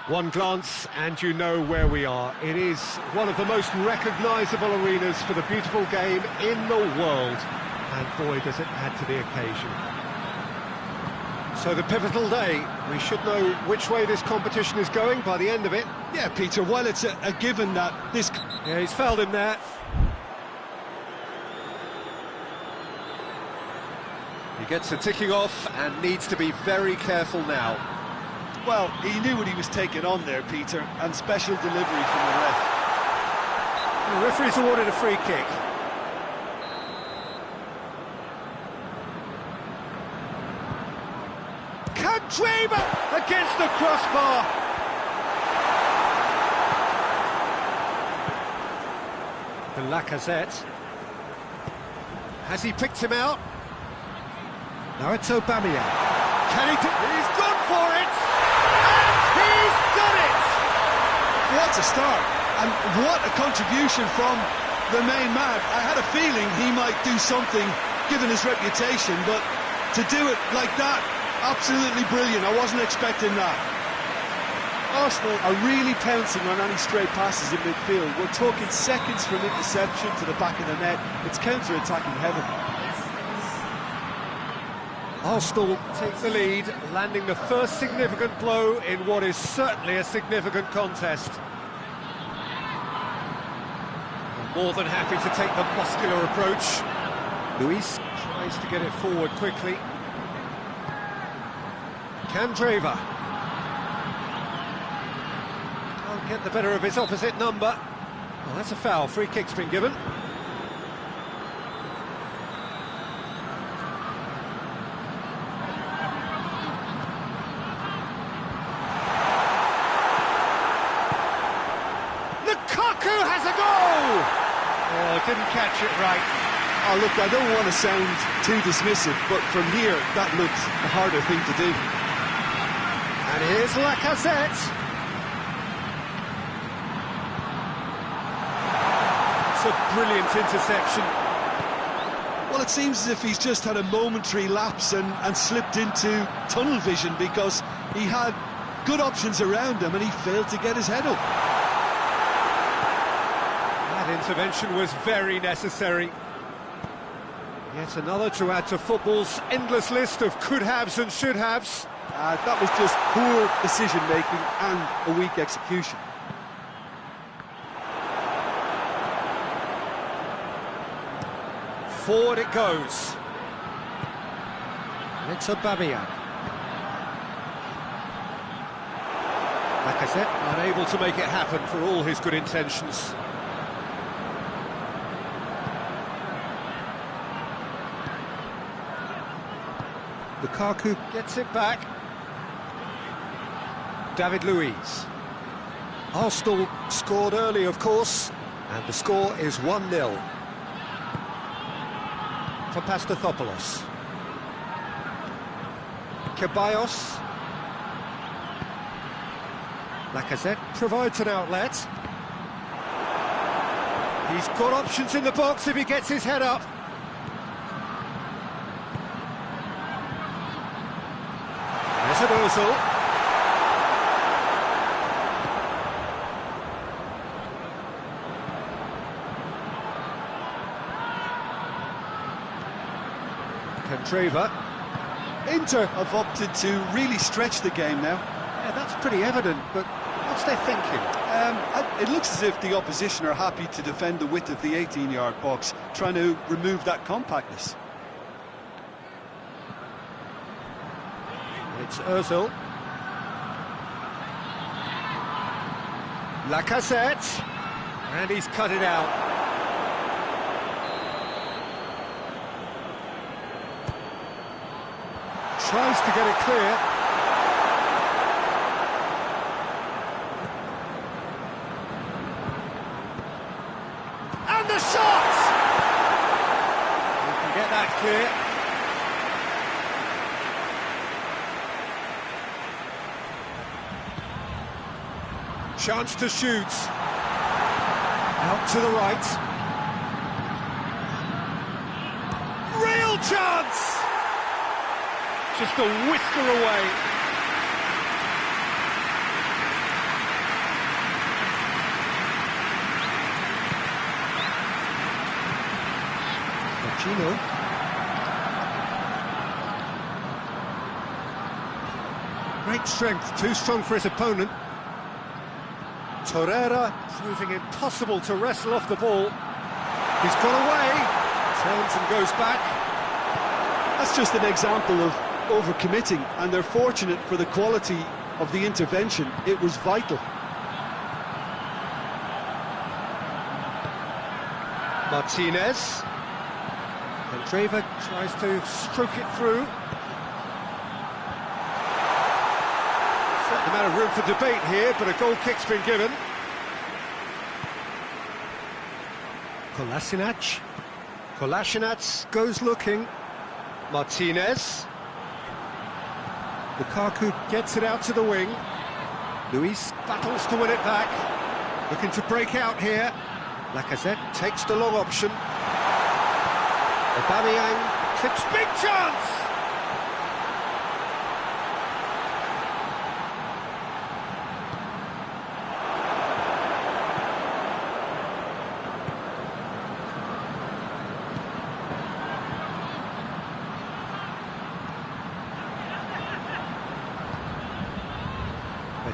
One glance and you know where we are. It is one of the most recognisable arenas for the beautiful game in the world. And boy, does it add to the occasion. So the pivotal day, we should know which way this competition is going by the end of it. Yeah, Peter, well, it's a given that this... Yeah, he's fouled him there. He gets the ticking off and needs to be very careful now. Well, he knew what he was taking on there, Peter, and special delivery from the ref. The referee's awarded a free kick. Candreva against the crossbar. The Lacazette. Has he picked him out? Now it's Aubameyang. Can he do... He's gone for it! And he's done it! What a start, and what a contribution from the main man. I had a feeling he might do something, given his reputation, but to do it like that, absolutely brilliant. I wasn't expecting that. Arsenal are really pouncing on any stray passes in midfield. We're talking seconds from interception to the back of the net. It's counter-attacking heaven. Arsenal take the lead, landing the first significant blow in what is certainly a significant contest. I'm more than happy to take the muscular approach. Luis tries to get it forward quickly. Candreva. Can't get the better of his opposite number. Well, that's a foul. Free kick's been given. Didn't catch it right. Oh, look, I don't want to sound too dismissive, but from here, that looks a harder thing to do. And here's Lacazette. It's a brilliant interception. Well, it seems as if he's just had a momentary lapse and slipped into tunnel vision, because he had good options around him and he failed to get his head up. Intervention was very necessary. Yet another to add to football's endless list of could-haves and should-haves. That was just poor decision-making and a weak execution. Forward it goes. It's Aubameyang. Lacazette unable to make it happen for all his good intentions. Lukaku gets it back. David Luiz. Arsenal scored early, of course, and the score is 1-0. For Pastathopoulos. Ceballos. Lacazette provides an outlet. He's got options in the box if he gets his head up. There's an Ozil. Candreva. Inter have opted to really stretch the game now. Yeah, that's pretty evident, but what's their thinking? It looks as if the opposition are happy to defend the width of the 18-yard box, trying to remove that compactness. It's Ozil. Lacazette. And he's cut it out. Tries to get it clear. And the shot! We can get that clear. Chance to shoot. Out to the right. Real chance! Just a whisker away. Gino. Great strength, too strong for his opponent. Torreira proving impossible to wrestle off the ball. He's got away, turns and goes back. That's just an example of overcommitting, and they're fortunate for the quality of the intervention. It was vital. Martinez. Andreva tries to stroke it through. Certain amount of room for debate here, but a goal kick's been given. Kolasinac. Kolasinac goes looking. Martinez. Lukaku gets it out to the wing. Luis battles to win it back. Looking to break out here. Lacazette takes the long option. Aubameyang tips, big chance!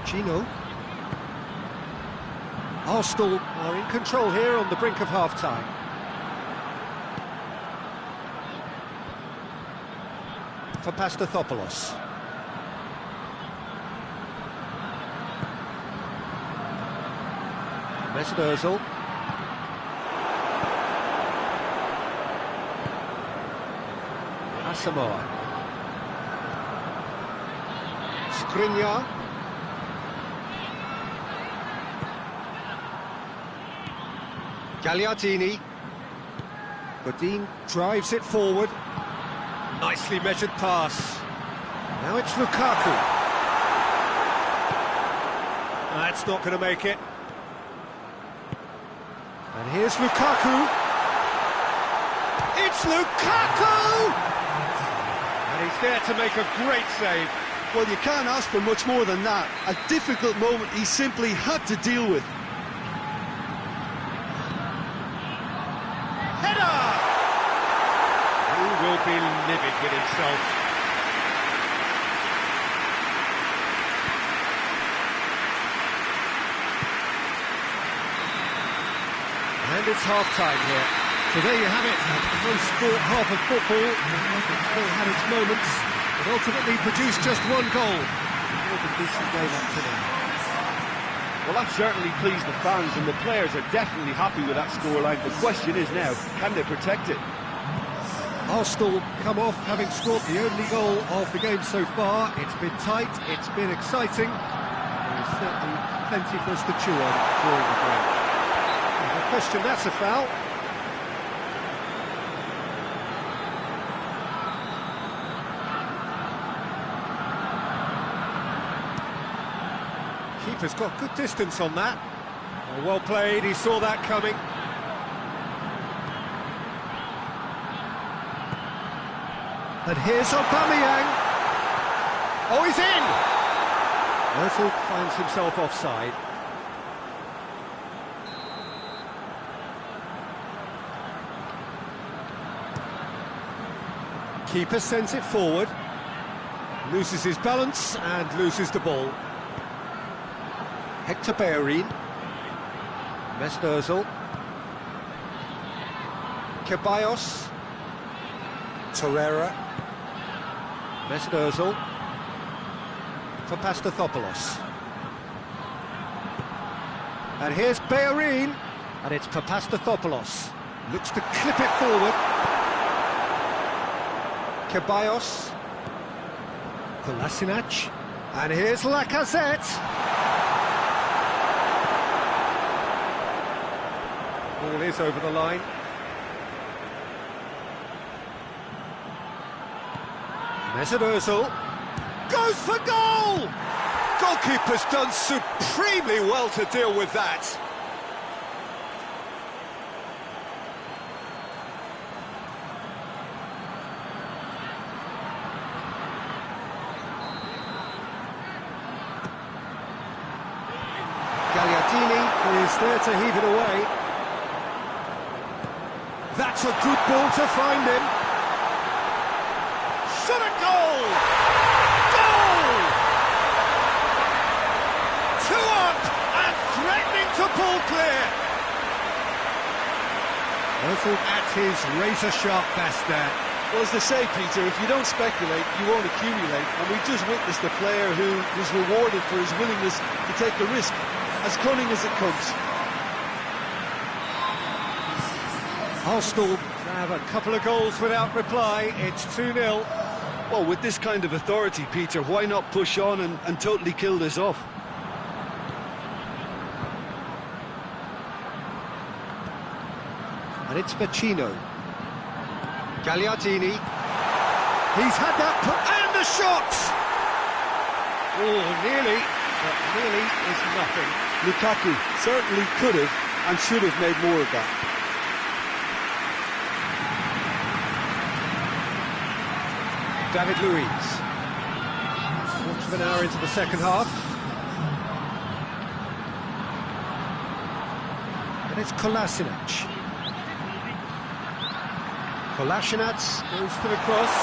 Gino. Arsenal are in control here on the brink of half-time. For Pastathopoulos. Mesut Ozil. Asamoah. Skriniar. Gagliardini. Godin drives it forward. Nicely measured pass. Now it's Lukaku. That's not going to make it. And here's Lukaku. It's Lukaku! And he's there to make a great save. Well, you can't ask for much more than that. A difficult moment he simply had to deal with. Will be livid with himself. And it's half-time here. So there you have it, a close-fought half of football. It still had its moments, but ultimately produced just one goal. More than decent game up to now. Well, that certainly pleased the fans, and the players are definitely happy with that scoreline. The question is now, can they protect it? Arsenal come off having scored the only goal of the game so far. It's been tight, it's been exciting. There's certainly plenty for us to chew on during the break. No question, that's a foul. Keeper's got good distance on that. Well played, he saw that coming. And here's Aubameyang. Oh, he's in! Ozil finds himself offside. Keeper sends it forward. Loses his balance and loses the ball. Hector Bellerin. Mesut Ozil. Ceballos. Torreira. Mesut Ozil for Pastathopoulos. And here's Bellerin, and it's for Pastathopoulos. Looks to clip it forward. Ceballos. Kolasinac. And here's Lacazette. Ball is over the line. Mesut Ozil goes for goal! Goalkeeper's done supremely well to deal with that. Gagliardini is there to heave it away. That That's a good ball to find him. Shot a goal! Goal! 2 up and threatening to pull clear. Ozil at his razor-sharp best there. Well, as they say, Peter, if you don't speculate, you won't accumulate. And we've just witnessed a player who was rewarded for his willingness to take the risk, as cunning as it comes. Arsenal have a couple of goals without reply. It's 2-0. Well, with this kind of authority, Peter, why not push on and totally kill this off? And it's Vecino. Gagliardini. He's had that and the shot! Oh, nearly, but nearly is nothing. Lukaku certainly could have and should have made more of that. David Luiz. Quarter of an hour into the second half. And it's Kolasinac. Kolasinac goes for the cross.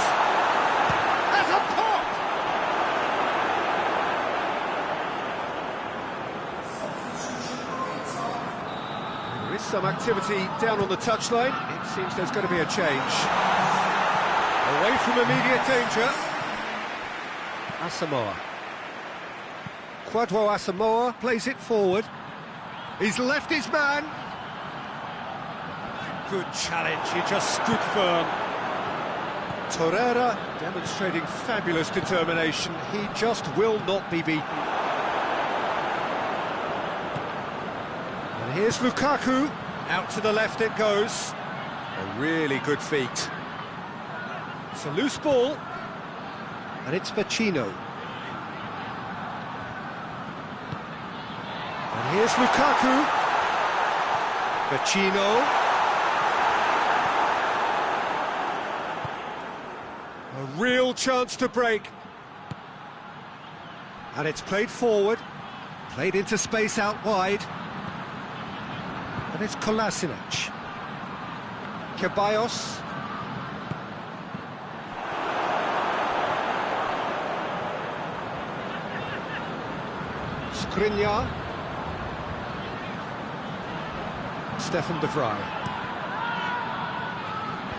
There's a pop! There is some activity down on the touchline. It seems there's going to be a change. Away from immediate danger. Asamoah. Kwadwo Asamoah plays it forward. He's left his man. Good challenge, he just stood firm. Torreira demonstrating fabulous determination. He just will not be beaten. And here's Lukaku. Out to the left it goes. A really good feat. It's a loose ball. And it's Vecino. And here's Lukaku. Vecino. A real chance to break. And it's played forward. Played into space out wide. And it's Kolasinac. Ceballos. Skriniar. Stefan de Vrij.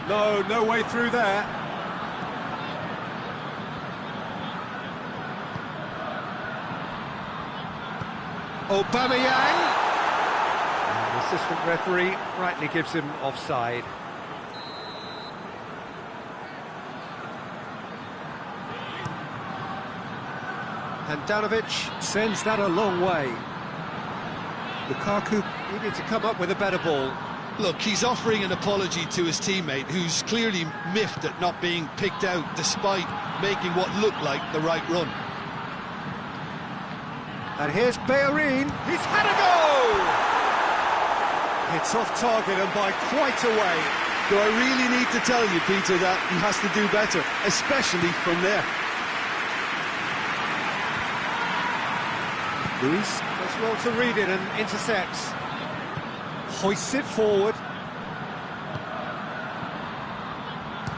No way through there. Aubameyang. And the assistant referee rightly gives him offside. Handanovic sends that a long way. Lukaku needed to come up with a better ball. Look, he's offering an apology to his teammate, who's clearly miffed at not being picked out despite making what looked like the right run. And here's Bellerin. He's had a go! It's off target and by quite a way. Do I really need to tell you, Peter, that he has to do better, especially from there? Luis does well to read it and intercepts. Hoists it forward.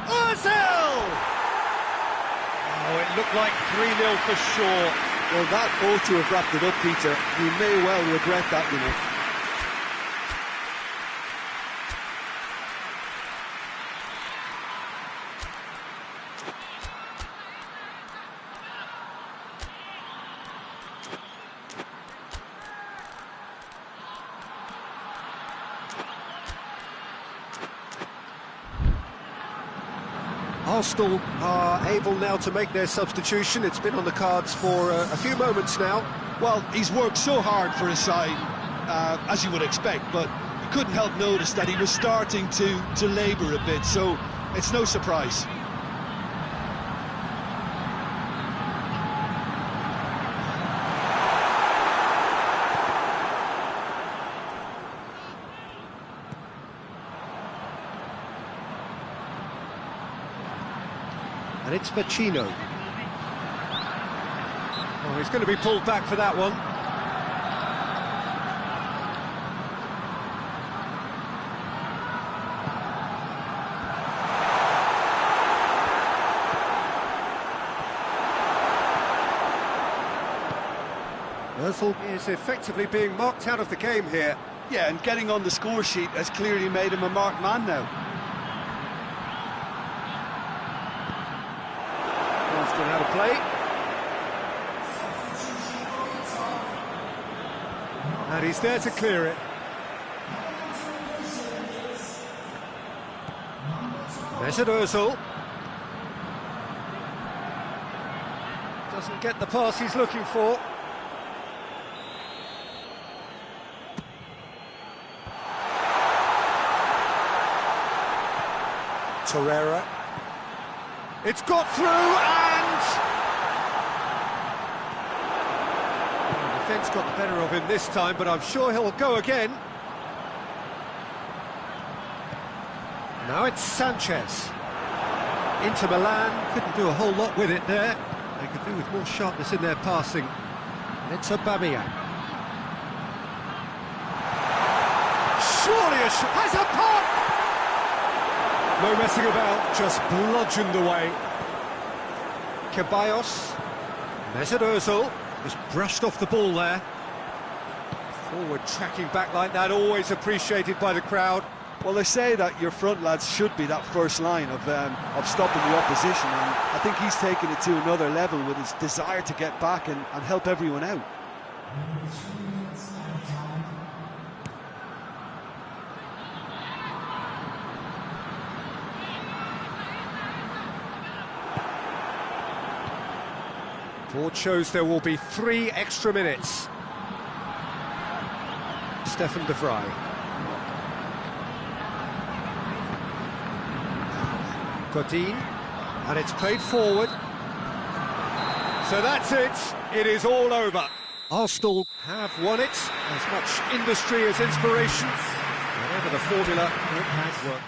Ozil! Oh, it looked like 3-0 for sure. Well, that ought to have wrapped it up, Peter. You may well regret that, you know. Arsenal are able now to make their substitution. It's been on the cards for a few moments now. Well, he's worked so hard for his side, as you would expect, but you couldn't help notice that he was starting to labour a bit, so it's no surprise. And it's Vecino. Oh, he's going to be pulled back for that one. Ozil is effectively being marked out of the game here. Yeah, and getting on the score sheet has clearly made him a marked man now. Ball's gone out of play. And he's there to clear it. Mesut Ozil. Doesn't get the pass he's looking for. Torreira. It's got through and... The defence got the better of him this time, but I'm sure he'll go again. Now it's Sanchez. Inter Milan couldn't do a whole lot with it there. They could do with more sharpness in their passing. And it's Aubameyang. Surely has a pop! No messing about, just bludgeoned away. Ceballos. Mesut Ozil just brushed off the ball there. Forward tracking back like that, always appreciated by the crowd. Well, they say that your front lads should be that first line of stopping the opposition, and I think he's taken it to another level with his desire to get back and help everyone out. Board shows there will be 3 extra minutes. Stefan de Vrij. Godin, and it's played forward. So that's it. It is all over. Arsenal have won it. As much industry as inspiration. Whatever the formula, it has worked.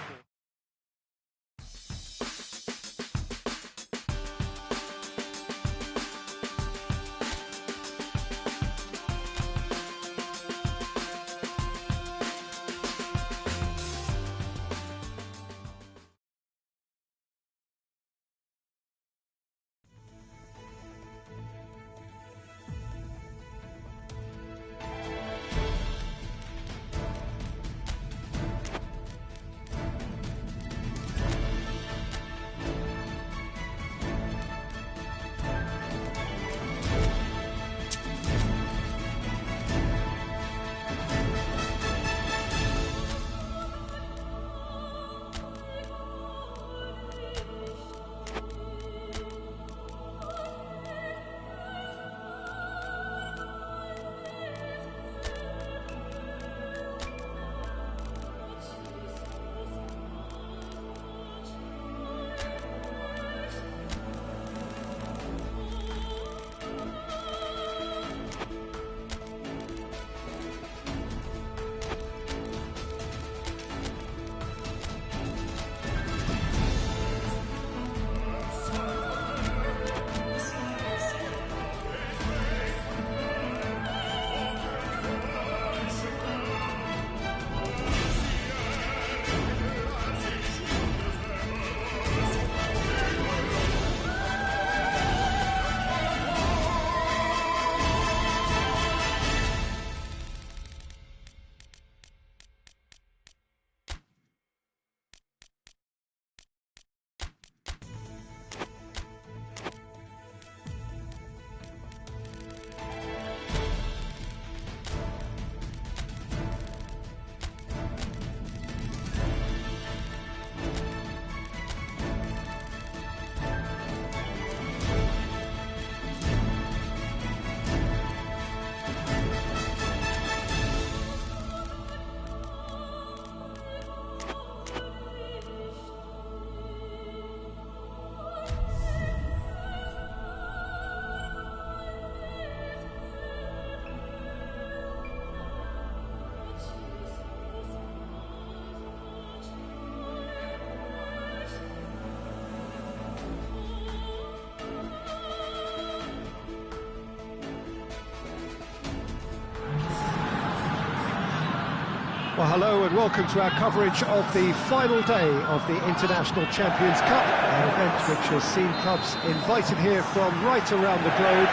Well, hello and welcome to our coverage of the final day of the International Champions Cup, an event which has seen clubs invited here from right around the globe.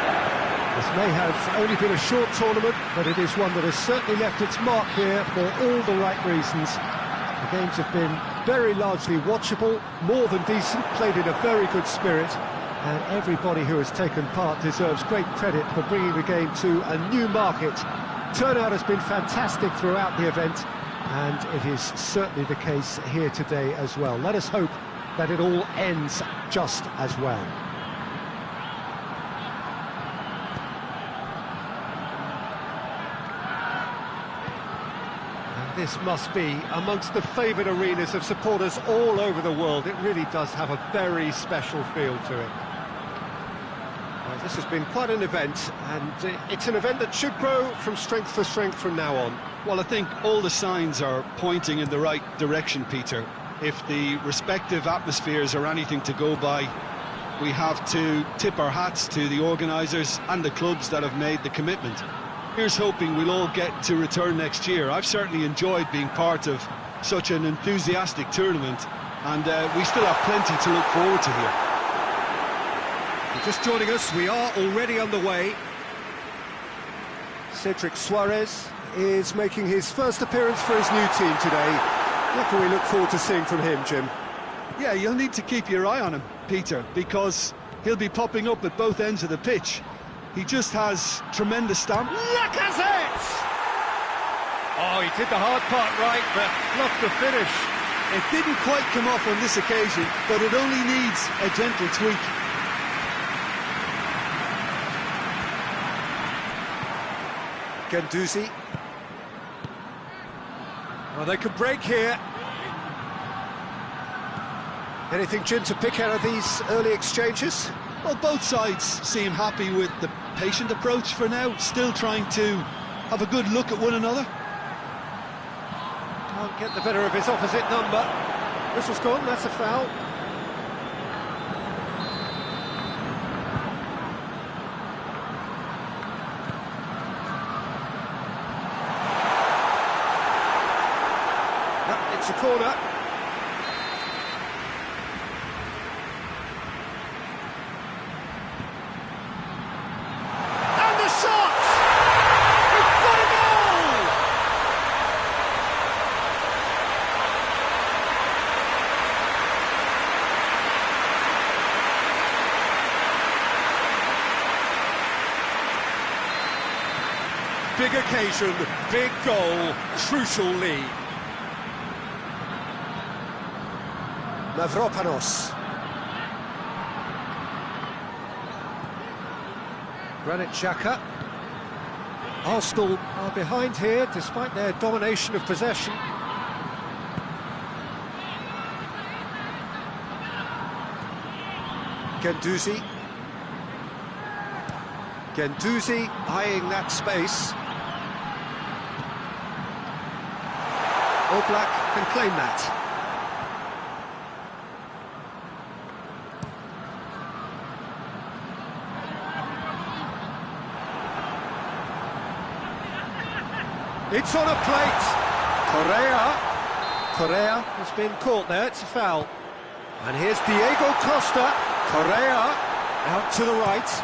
This may have only been a short tournament, but it is one that has certainly left its mark here for all the right reasons. The games have been very largely watchable, more than decent, played in a very good spirit, and everybody who has taken part deserves great credit for bringing the game to a new market. Turnout has been fantastic throughout the event, and it is certainly the case here today as well. Let us hope that it all ends just as well. This must be amongst the favoured arenas of supporters all over the world. It really does have a very special feel to it. This has been quite an event, and it's an event that should grow from strength to strength from now on. Well, I think all the signs are pointing in the right direction, Peter. If the respective atmospheres are anything to go by, we have to tip our hats to the organisers and the clubs that have made the commitment. Here's hoping we'll all get to return next year. I've certainly enjoyed being part of such an enthusiastic tournament, and we still have plenty to look forward to here. If you're just joining us, we are already underway. Cedric Suarez is making his first appearance for his new team today. What can we look forward to seeing from him, Jim? Yeah, you'll need to keep your eye on him, Peter, because he'll be popping up at both ends of the pitch. He just has tremendous stamina. Lacazette! Oh, he did the hard part right, but fluffed the finish. It didn't quite come off on this occasion, but it only needs a gentle tweak. Guendouzi. Oh, they could break here. Anything, Jim, to pick out of these early exchanges? Well, both sides seem happy with the patient approach for now, still trying to have a good look at one another. Can't get the better of his opposite number. Whistle's gone, that's a foul. No, it's a corner. Big occasion, big goal, crucial lead. Mavropanos. Granit Xhaka. Arsenal are behind here despite their domination of possession. Guendouzi. Guendouzi eyeing that space. Oblak can claim that. It's on a plate. Correa has been caught there, it's a foul. And here's Diego Costa. Correa out to the right.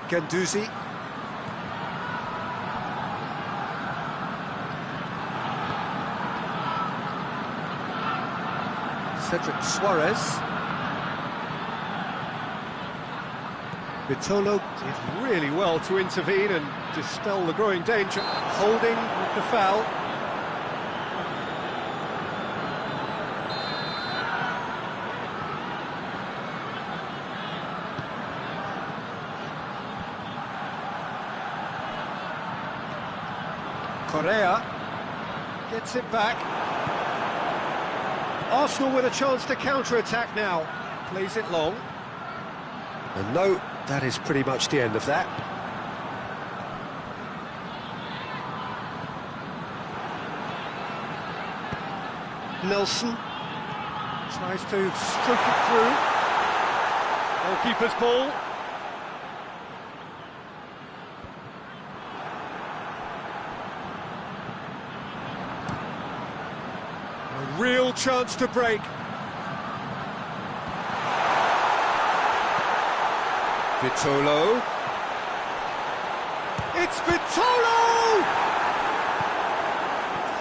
Guendouzi. Cedric Suarez. Vitolo did really well to intervene and dispel the growing danger. Holding with the foul. Correa gets it back. Arsenal with a chance to counter-attack now. Plays it long. And no, that is pretty much the end of that. Nelson tries to stroke it through. Goalkeeper's ball. Real chance to break. Vitolo. It's Vitolo!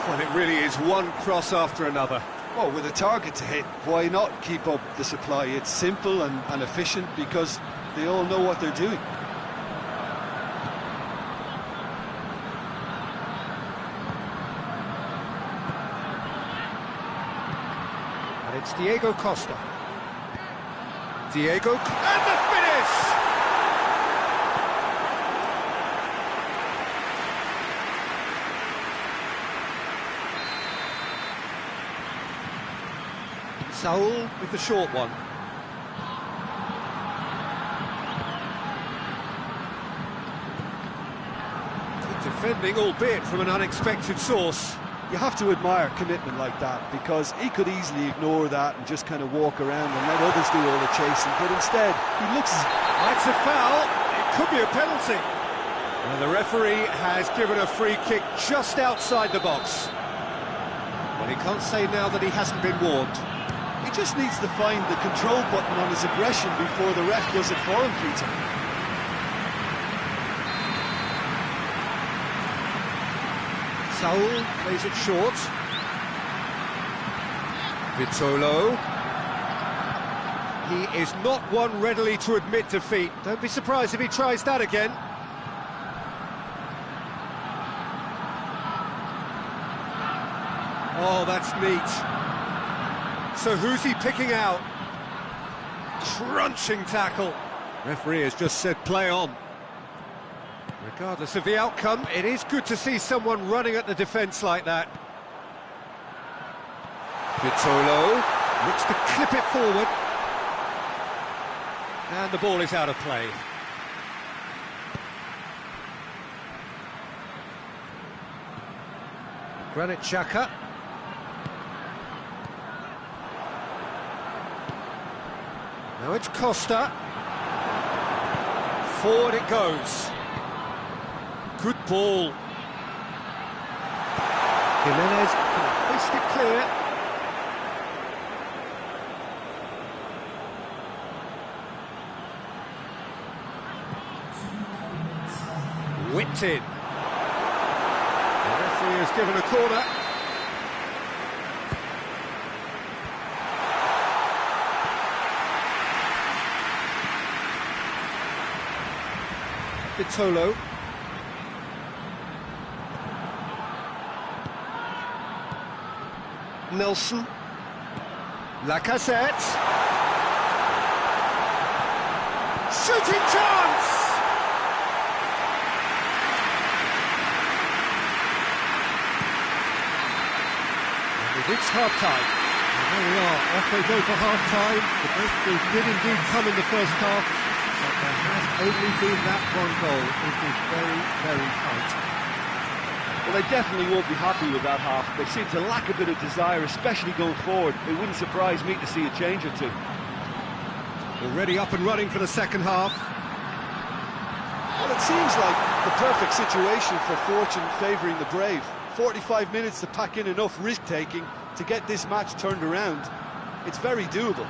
Well, it really is one cross after another. Well, with a target to hit, why not keep up the supply? It's simple and efficient because they all know what they're doing. And it's Diego Costa. Diego, and the finish! Saul with the short one. Good defending, albeit from an unexpected source. You have to admire commitment like that because he could easily ignore that and just kind of walk around and let others do all the chasing, but instead he looks as... That's a foul. It could be a penalty. And the referee has given a free kick just outside the box. Well, he can't say now that he hasn't been warned. He just needs to find the control button on his aggression before the ref does it for him, Peter. Saul plays it short. Vitolo. He is not one readily to admit defeat. Don't be surprised if he tries that again. Oh, that's neat. So who's he picking out? Crunching tackle. Referee has just said play on. Regardless of the outcome, it is good to see someone running at the defence like that. Vitolo looks to clip it forward. And the ball is out of play. Granit Xhaka. Now it's Costa. Forward it goes. Good ball. Jimenez can hoist it clear. Whipped in. The referee has given a corner. Vitolo. Nelson. Lacazette. Shooting chance! And we've reached half-time. And there we are, off they go for half-time. The breakthrough did indeed come in the first half, but there has only been that one goal. It is very, very tight. Well, they definitely won't be happy with that half. They seem to lack a bit of desire, especially going forward. It wouldn't surprise me to see a change or two. Already up and running for the second half. Well, it seems like the perfect situation for fortune favouring the brave. 45 minutes to pack in enough risk-taking to get this match turned around. It's very doable.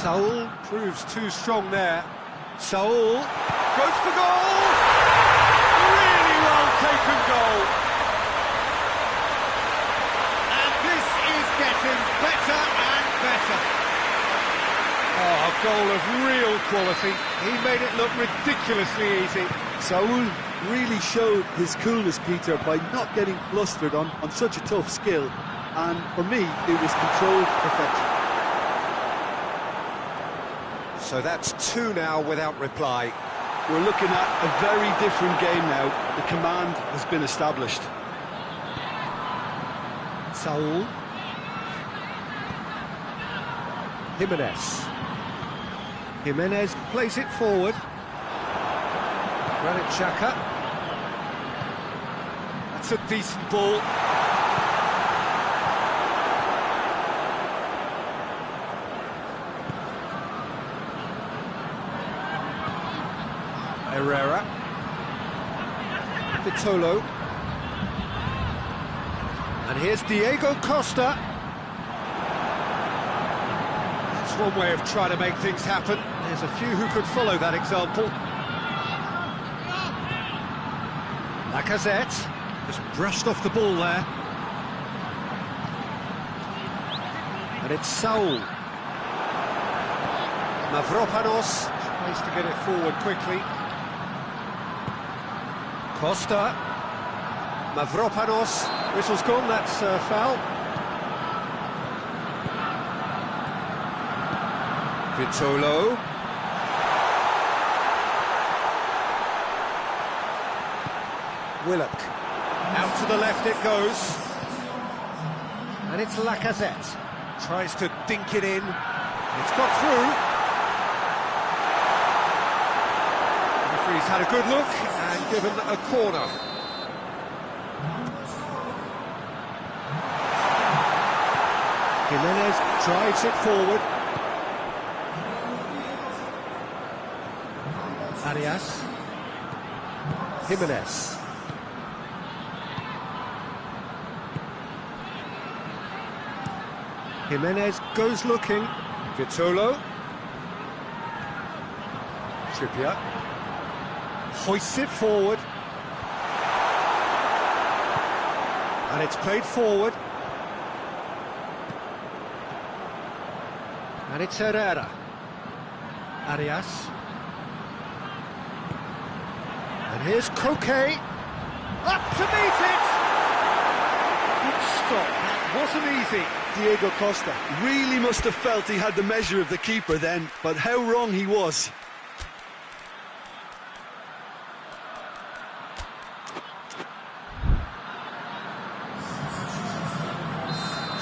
Saul proves too strong there. Saul goes for goal! Really well taken goal. And this is getting better and better. Oh, a goal of real quality. He made it look ridiculously easy. Saul really showed his coolness, Peter, by not getting flustered on such a tough skill. And for me, it was controlled perfection. So that's two now without reply. We're looking at a very different game now. The command has been established. Saul. Jimenez. Jimenez plays it forward. Granit Xhaka. That's a decent ball. Herrera. Vitolo. And here's Diego Costa. That's one way of trying to make things happen. There's a few who could follow that example. Lacazette just brushed off the ball there. And it's Saul. Mavropanos tries to get it forward quickly. Costa. Mavropanos. Whistle's gone, that's foul. Vitolo. Willock. Out to the left it goes. And it's Lacazette. Tries to dink it in. It's got through. The referee's had a good look and given a corner. Jimenez drives it forward. Arias. Jimenez. Jimenez goes looking. Vitolo. Trippier. Hoists it forward. And it's played forward. And it's Herrera. Arias. And here's Croquet. Up to meet it! Good stop. That wasn't easy. Diego Costa really must have felt he had the measure of the keeper then, but how wrong he was.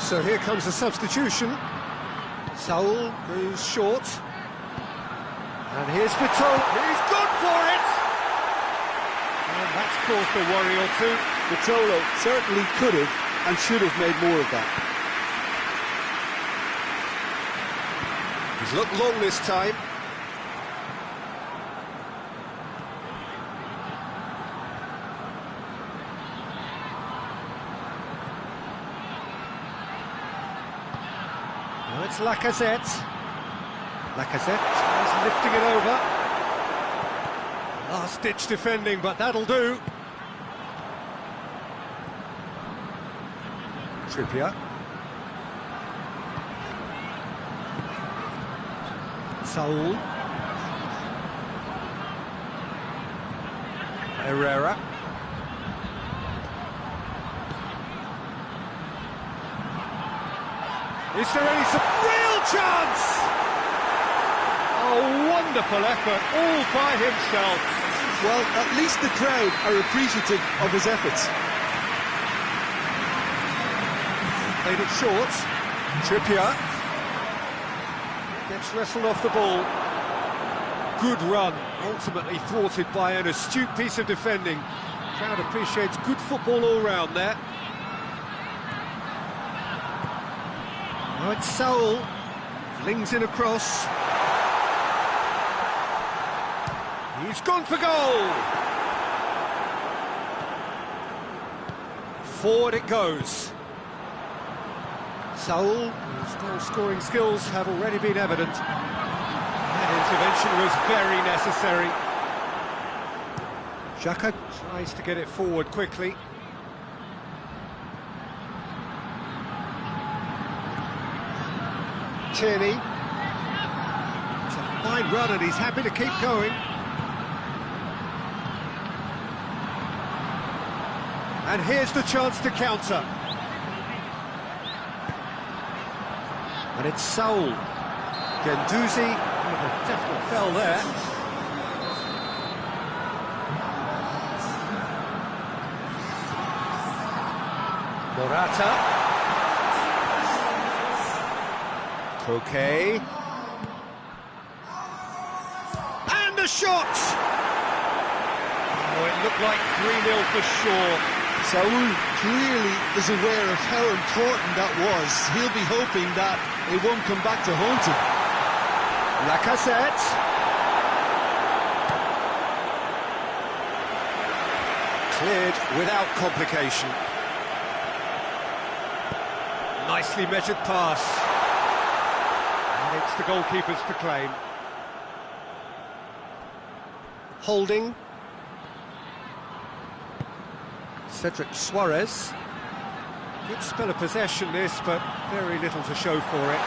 So here comes a substitution. Saul goes short. And here's Vitolo. He's gone for it! And that's caused a worry or two. Vitolo certainly could have and should have made more of that. He's looked long this time. Now it's Lacazette. Lacazette is lifting it over. Last-ditch defending, but that'll do. Trippier. Saul. Herrera. Is there any real chance? A wonderful effort, all by himself. Well, at least the crowd are appreciative of his efforts. Played it short. Trippier. Gets wrestled off the ball. Good run, ultimately thwarted by an astute piece of defending. Crowd appreciates good football all round there. Now it's Saul. Flings in across. He's gone for goal! Forward it goes. Saul, whose goal-scoring skills have already been evident. That intervention was very necessary. Xhaka tries to get it forward quickly. Tierney. It's a fine run and he's happy to keep going. And here's the chance to counter. And it's Saul. Guendouzi with a definite fell there. Morata. Croquet. And a shot! Oh, it looked like 3-0 for sure. Saul clearly is aware of how important that was. He'll be hoping that it won't come back to haunt him. Lacazette. Cleared without complication. Nicely measured pass. And it's the goalkeeper's to claim. Holding. Cedric Suarez. Good spell of possession this, but very little to show for it.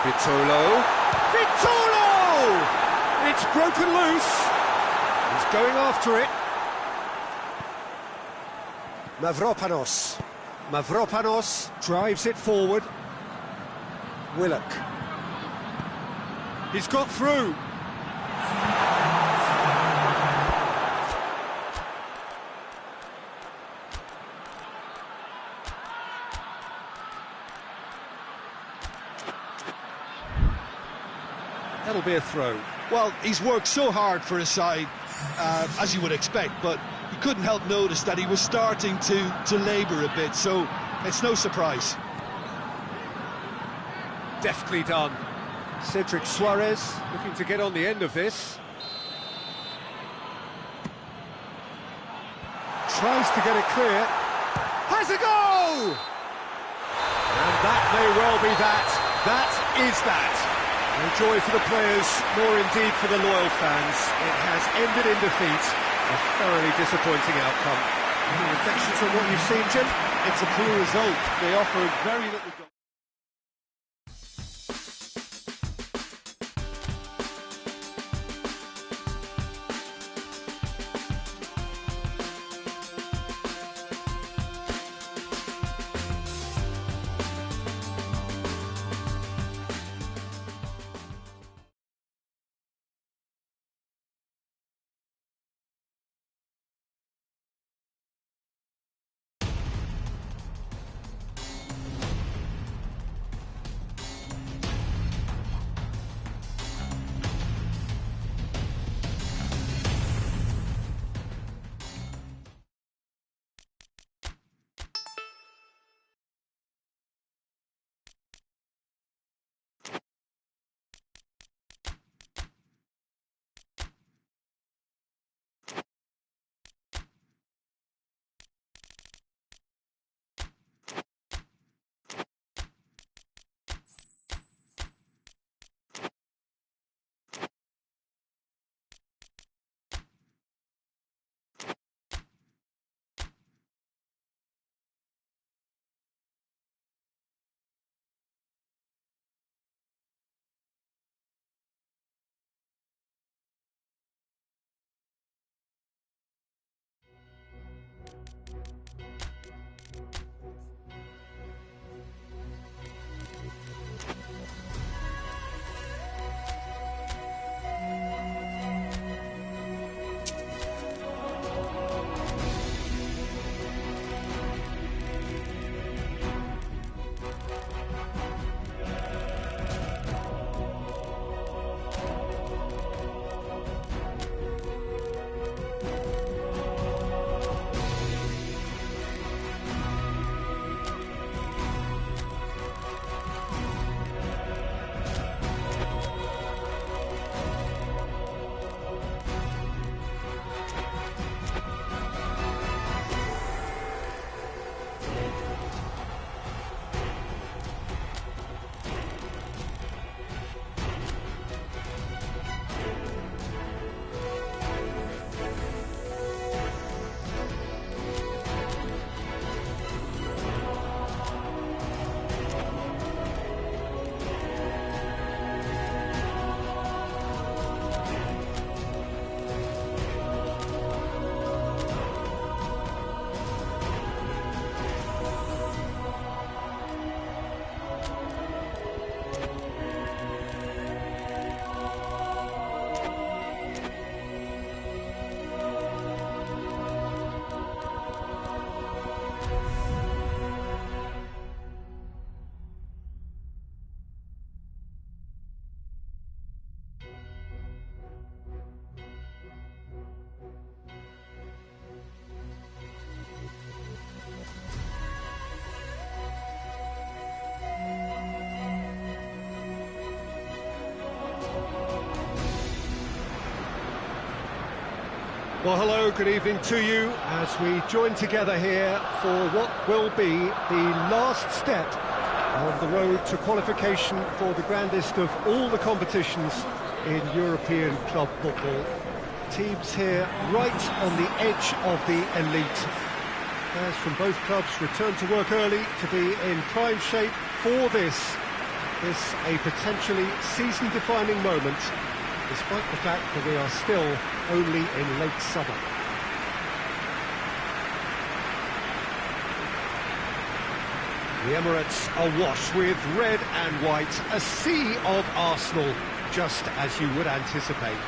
Vitolo. Vitolo! It's broken loose. He's going after it. Mavropanos. Mavropanos drives it forward. Willock. He's got through. That'll be a throw. Well, he's worked so hard for his side, as you would expect, but you couldn't help notice that he was starting to labour a bit, so it's no surprise. Deftly done. Cedric Suarez looking to get on the end of this. Tries to get it clear. Has a go! And that may well be that. That is that. No joy for the players, nor indeed for the loyal fans. It has ended in defeat. A thoroughly disappointing outcome. Any reflections on what you've seen, Jim? It's a poor result. They offered very little goal. Well, hello, good evening to you as we join together here for what will be the last step on the road to qualification for the grandest of all the competitions in European club football. Teams here right on the edge of the elite. Players from both clubs return to work early to be in prime shape for this a potentially season-defining moment, despite the fact that we are still only in late summer. The Emirates awash with red and white, a sea of Arsenal, just as you would anticipate.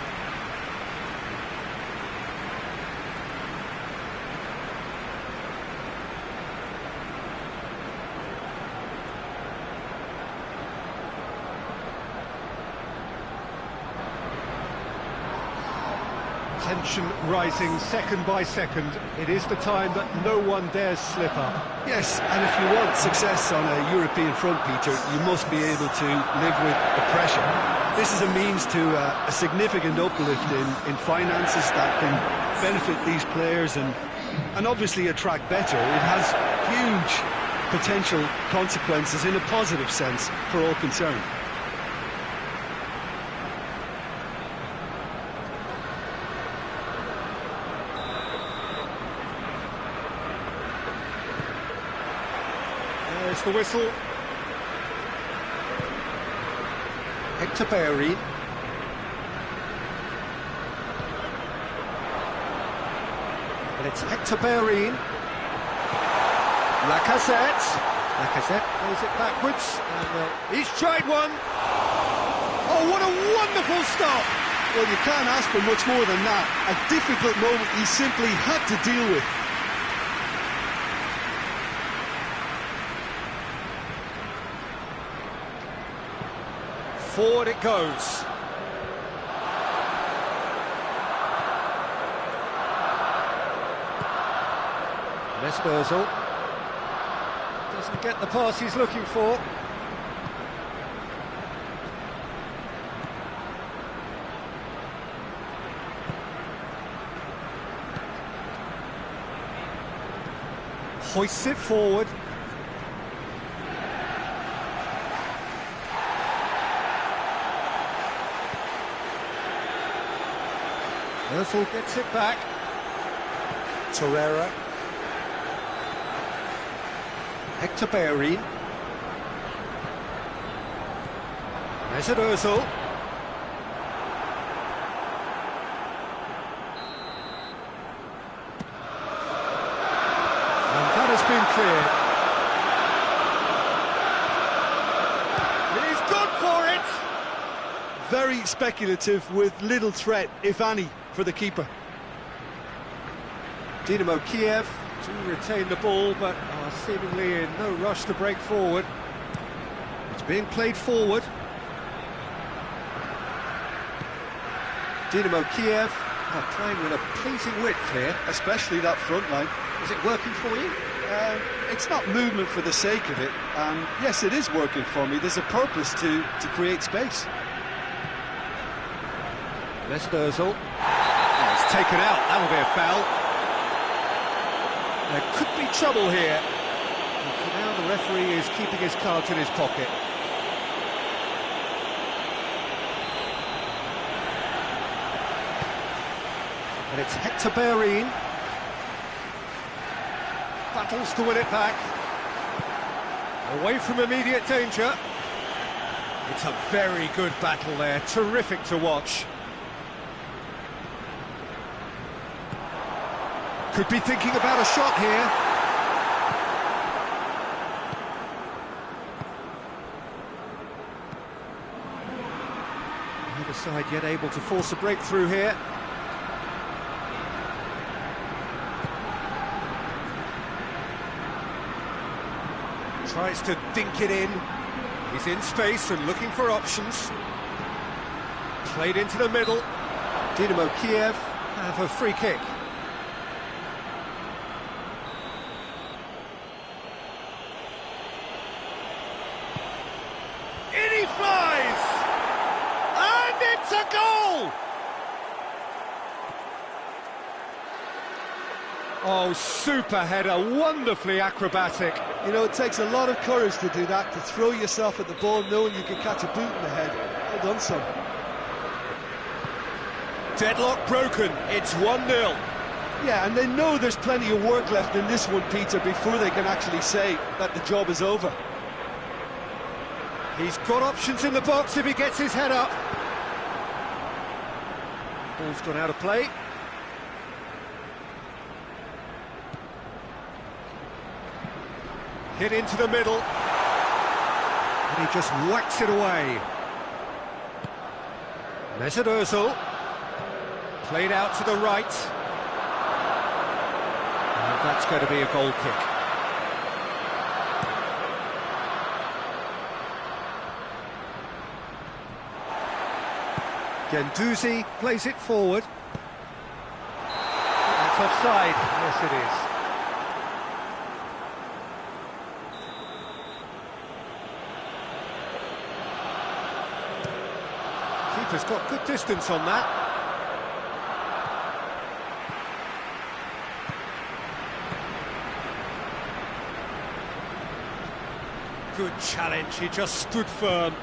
Tension rising second by second. It is the time that no one dares slip up. Yes, and if you want success on a European front, Peter, you must be able to live with the pressure. This is a means to a significant uplift in finances that can benefit these players and obviously attract better. It has huge potential consequences in a positive sense for all concerned. There's the whistle. Bienvenu. And it's Bienvenu. Lacazette plays it backwards. And he's tried one. Oh, what a wonderful stop! Well, you can't ask for much more than that. A difficult moment he simply had to deal with. Forward it goes. Mesperzel doesn't get the pass he's looking for. Hoists it forward. Ozil gets it back. Torreira. Bienvenu. Mesut Ozil. And that has been cleared. He's gone for it! Very speculative with little threat, if any, for the keeper. Dynamo Kiev to retain the ball, but are seemingly in no rush to break forward. It's being played forward. Dynamo Kiev are playing with a pleasing width here. Especially that front line. Is it working for you? It's not movement for the sake of it, and yes, it is working for me. There's a purpose to create space. Mesut Ozil. Oh, it's taken out. That'll be a foul. There could be trouble here. But for now, the referee is keeping his cards in his pocket. And it's Bienvenu. Battles to win it back. Away from immediate danger. It's a very good battle there. Terrific to watch. Could be thinking about a shot here. Neither side yet able to force a breakthrough here. Tries to dink it in. He's in space and looking for options. Played into the middle. Dynamo Kiev have a free kick. In he flies! And it's a goal! Oh, super header, wonderfully acrobatic. You know, it takes a lot of courage to do that, to throw yourself at the ball knowing you can catch a boot in the head. Well done, son. Deadlock broken, it's 1-0. Yeah, and they know there's plenty of work left in this one, Peter, before they can actually say that the job is over. He's got options in the box if he gets his head up. Ball's gone out of play. Hit into the middle. And he just whacks it away. Mesut Ozil. Played out to the right. And that's going to be a goal kick. Guendouzi plays it forward. That's offside. Yes, it is. Keeper's got good distance on that. Good challenge, he just stood firm.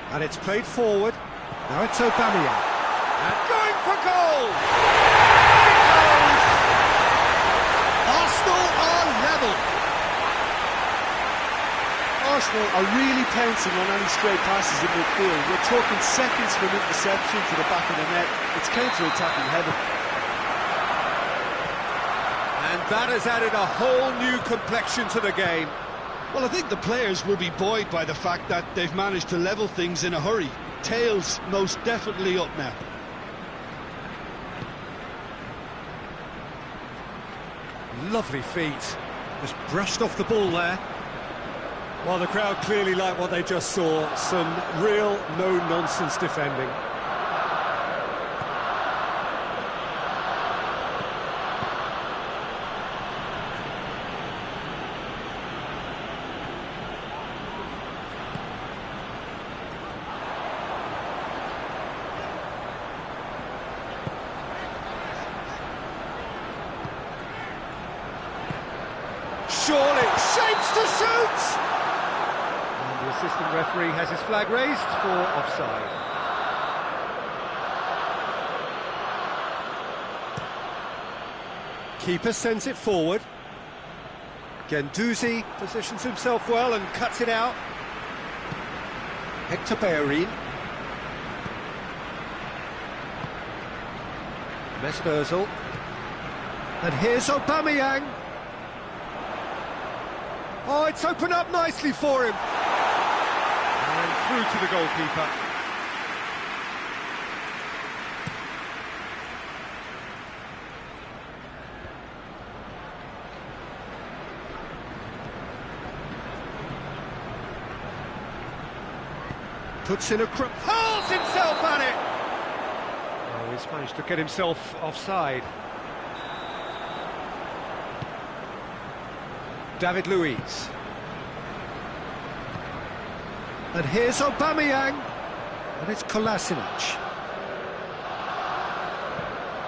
And it's played forward. Now it's Aubameyang. And going for goal! It goes! Arsenal are level. Arsenal are really pouncing on any stray passes in midfield. We're talking seconds from interception to the back of the net. It's counter-attacking heaven. And that has added a whole new complexion to the game. Well, I think the players will be buoyed by the fact that they've managed to level things in a hurry. Tails most definitely up now. Lovely feet. Just brushed off the ball there. Well, the crowd clearly like what they just saw. Some real no-nonsense defending. Surely, shapes to shoot! And the assistant referee has his flag raised for offside. Keeper sends it forward. Guendouzi positions himself well and cuts it out. Hector Bellerin. Mesut Ozil. And here's Aubameyang. Oh, it's opened up nicely for him. And through to the goalkeeper. Puts in a crook, hurls himself at it! Oh, he's managed to get himself offside. David Luiz. And here's Aubameyang. And it's Kolasinac.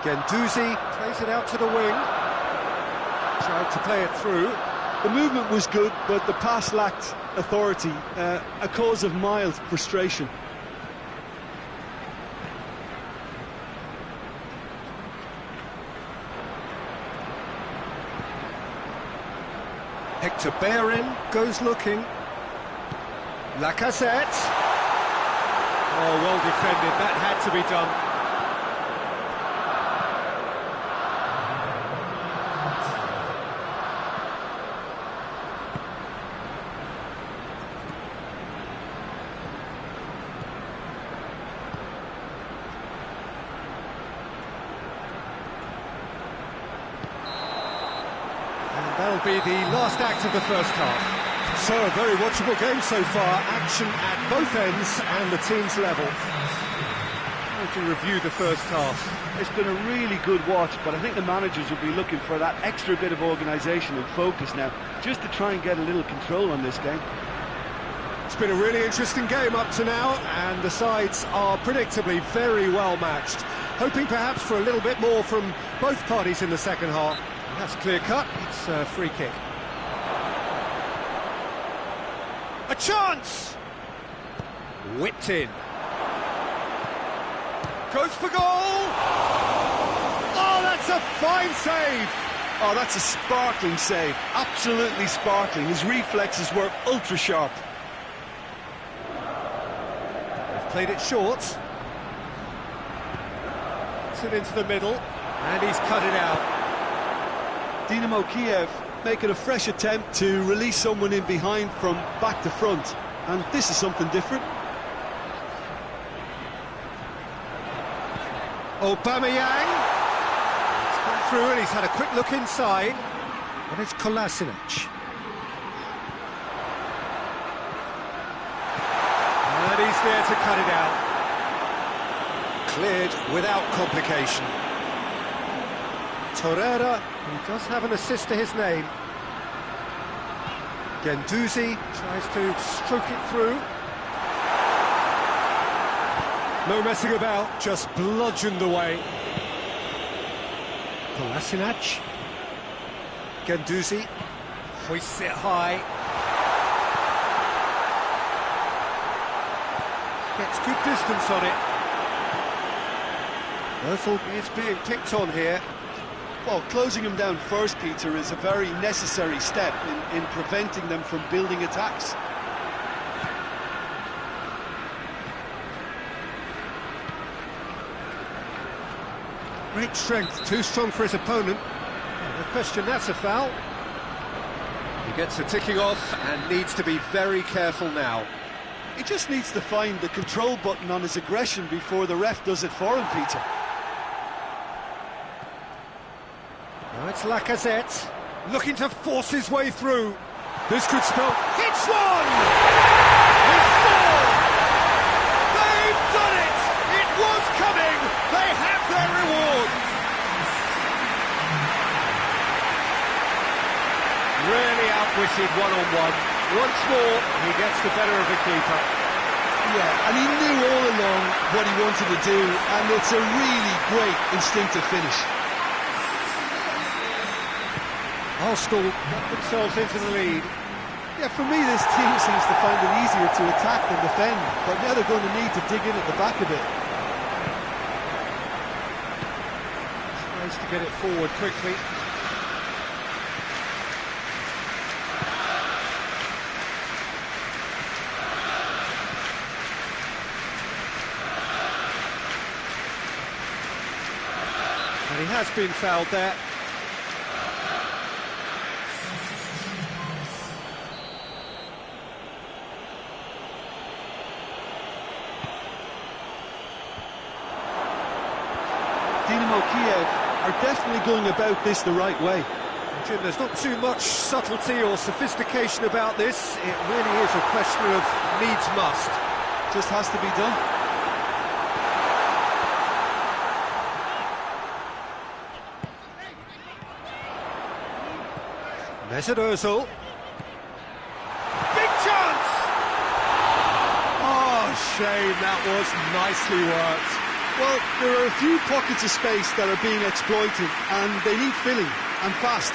Guendouzi plays it out to the wing. Tried to play it through. The movement was good, but the pass lacked authority, a cause of mild frustration. Hector Bellerin goes looking. Lacazette. Oh, well defended. That had to be done. That'll be the last act of the first half. So, a very watchable game so far. Action at both ends and the team's level. How do you review the first half? It's been a really good watch, but I think the managers will be looking for that extra bit of organisation and focus now, just to try and get a little control on this game. It's been a really interesting game up to now, and the sides are predictably very well matched. Hoping perhaps for a little bit more from both parties in the second half. That's clear cut. It's a free kick. A chance! Whipped in. Goes for goal! Oh, that's a fine save! Oh, that's a sparkling save. Absolutely sparkling. His reflexes were ultra sharp. They've played it short. It's it into the middle, and he's cut it out. Dynamo Kiev making a fresh attempt to release someone in behind from back to front. And this is something different. Aubameyang. He's come through and he's had a quick look inside. And it's Kolasinac. And he's there to cut it out. Cleared without complication. Torreira, he does have an assist to his name. Guendouzi tries to stroke it through. No messing about, just bludgeoned away. Kolasinac. Guendouzi hoists it high. Gets good distance on it. Ozil is being picked on here. Well, closing him down first, Peter, is a very necessary step in preventing them from building attacks. Great strength, too strong for his opponent. No question, that's a foul. He gets a ticking off and needs to be very careful now. He just needs to find the control button on his aggression before the ref does it for him, Peter. Now it's Lacazette, looking to force his way through. This could spell... Hits one! They score! They've done it! It was coming! They have their reward! Really outwitted one-on-one. Once more, he gets the better of the keeper. Yeah, and he knew all along what he wanted to do, and it's a really great instinctive finish. Arsenal got themselves into the lead. Yeah, for me, this team seems to find it easier to attack than defend, but now they're going to need to dig in at the back a bit. Tries to get it forward quickly. And he has been fouled there. Dynamo Kiev are definitely going about this the right way. Jim, there's not too much subtlety or sophistication about this. It really is a question of needs must. Just has to be done. Mesut Ozil. Big chance! Oh, shame, that was nicely worked. Well, there are a few pockets of space that are being exploited, and they need filling, and fast.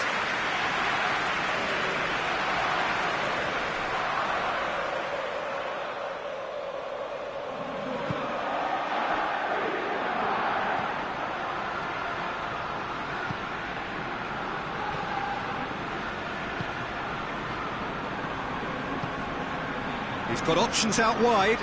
He's got options out wide.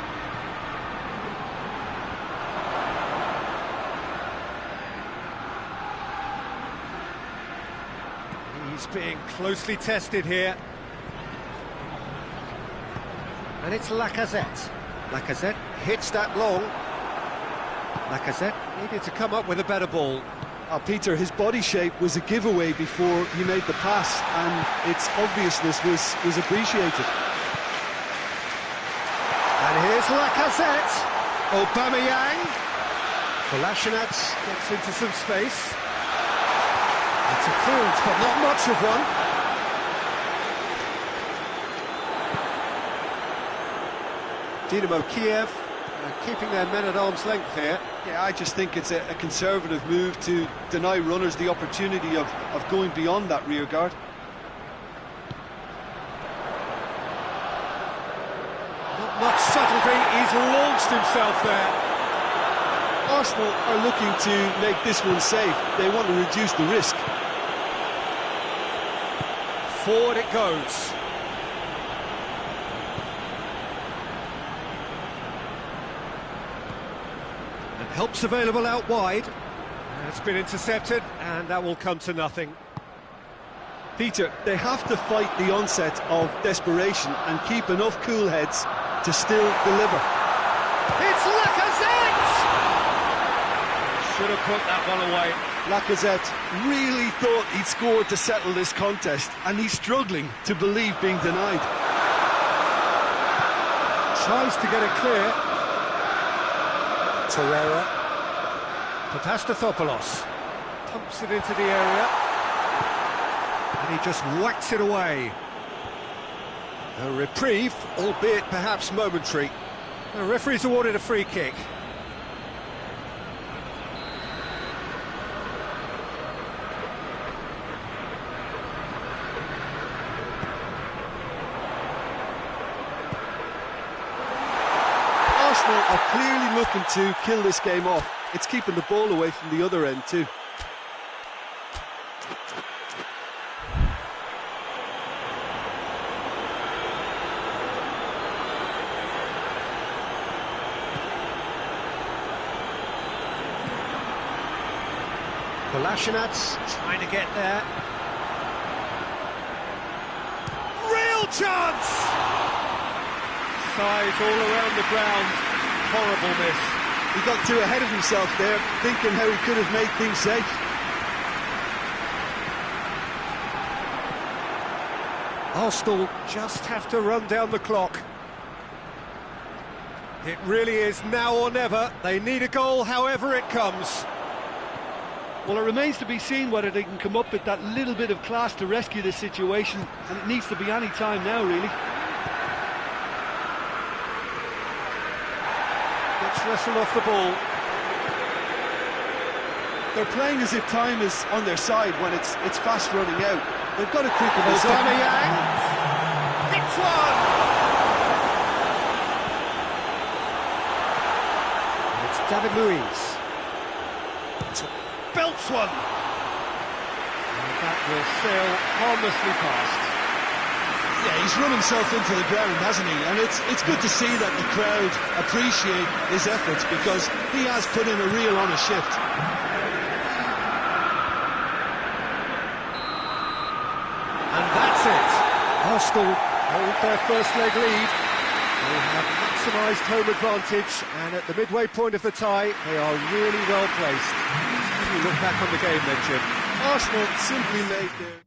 He's being closely tested here. And it's Lacazette. Lacazette hits that long. Lacazette needed to come up with a better ball. Peter, his body shape was a giveaway before he made the pass, and its obviousness was appreciated. And here's Lacazette. Aubameyang. Kolasinac gets into some space. It's a clearance, but not much of one. Dynamo Kiev keeping their men at arm's length here. Yeah, I just think it's a conservative move to deny runners the opportunity of going beyond that rear guard. Not much subtlety, he's launched himself there. Arsenal are looking to make this one safe. They want to reduce the risk. Forward it goes. And help's available out wide. It's been intercepted, and that will come to nothing. Peter, they have to fight the onset of desperation and keep enough cool heads to still deliver. It's Lacazette! Should have put that one away. Lacazette really thought he'd scored to settle this contest, and he's struggling to believe being denied. Tries to get it clear. Torreira. Patastathopoulos. Pumps it into the area. And he just whacks it away. A reprieve, albeit perhaps momentary. The referee's awarded a free kick. Arsenal are clearly looking to kill this game off. It's keeping the ball away from the other end too. Kolasinac trying to get there. Real chance! Size all around the ground. Horrible miss. He got too ahead of himself there, thinking how he could have made things safe. Arsenal just have to run down the clock. It really is now or never. They need a goal however it comes. Well, it remains to be seen whether they can come up with that little bit of class to rescue this situation, and it needs to be any time now, really. Gets wrestled off the ball. They're playing as if time is on their side when it's fast running out. They've got to quicken this up. Hits one! And it's David Luiz. Belts one! And that will sail harmlessly past. Yeah, he's run himself into the ground, hasn't he? And it's good to see that the crowd appreciate his efforts, because he has put in a real honest shift. And that's it. Arsenal hold their first leg lead. They have maximised home advantage, and at the midway point of the tie, they are really well placed. As we look back on the game then, Jim. Arsenal simply made their...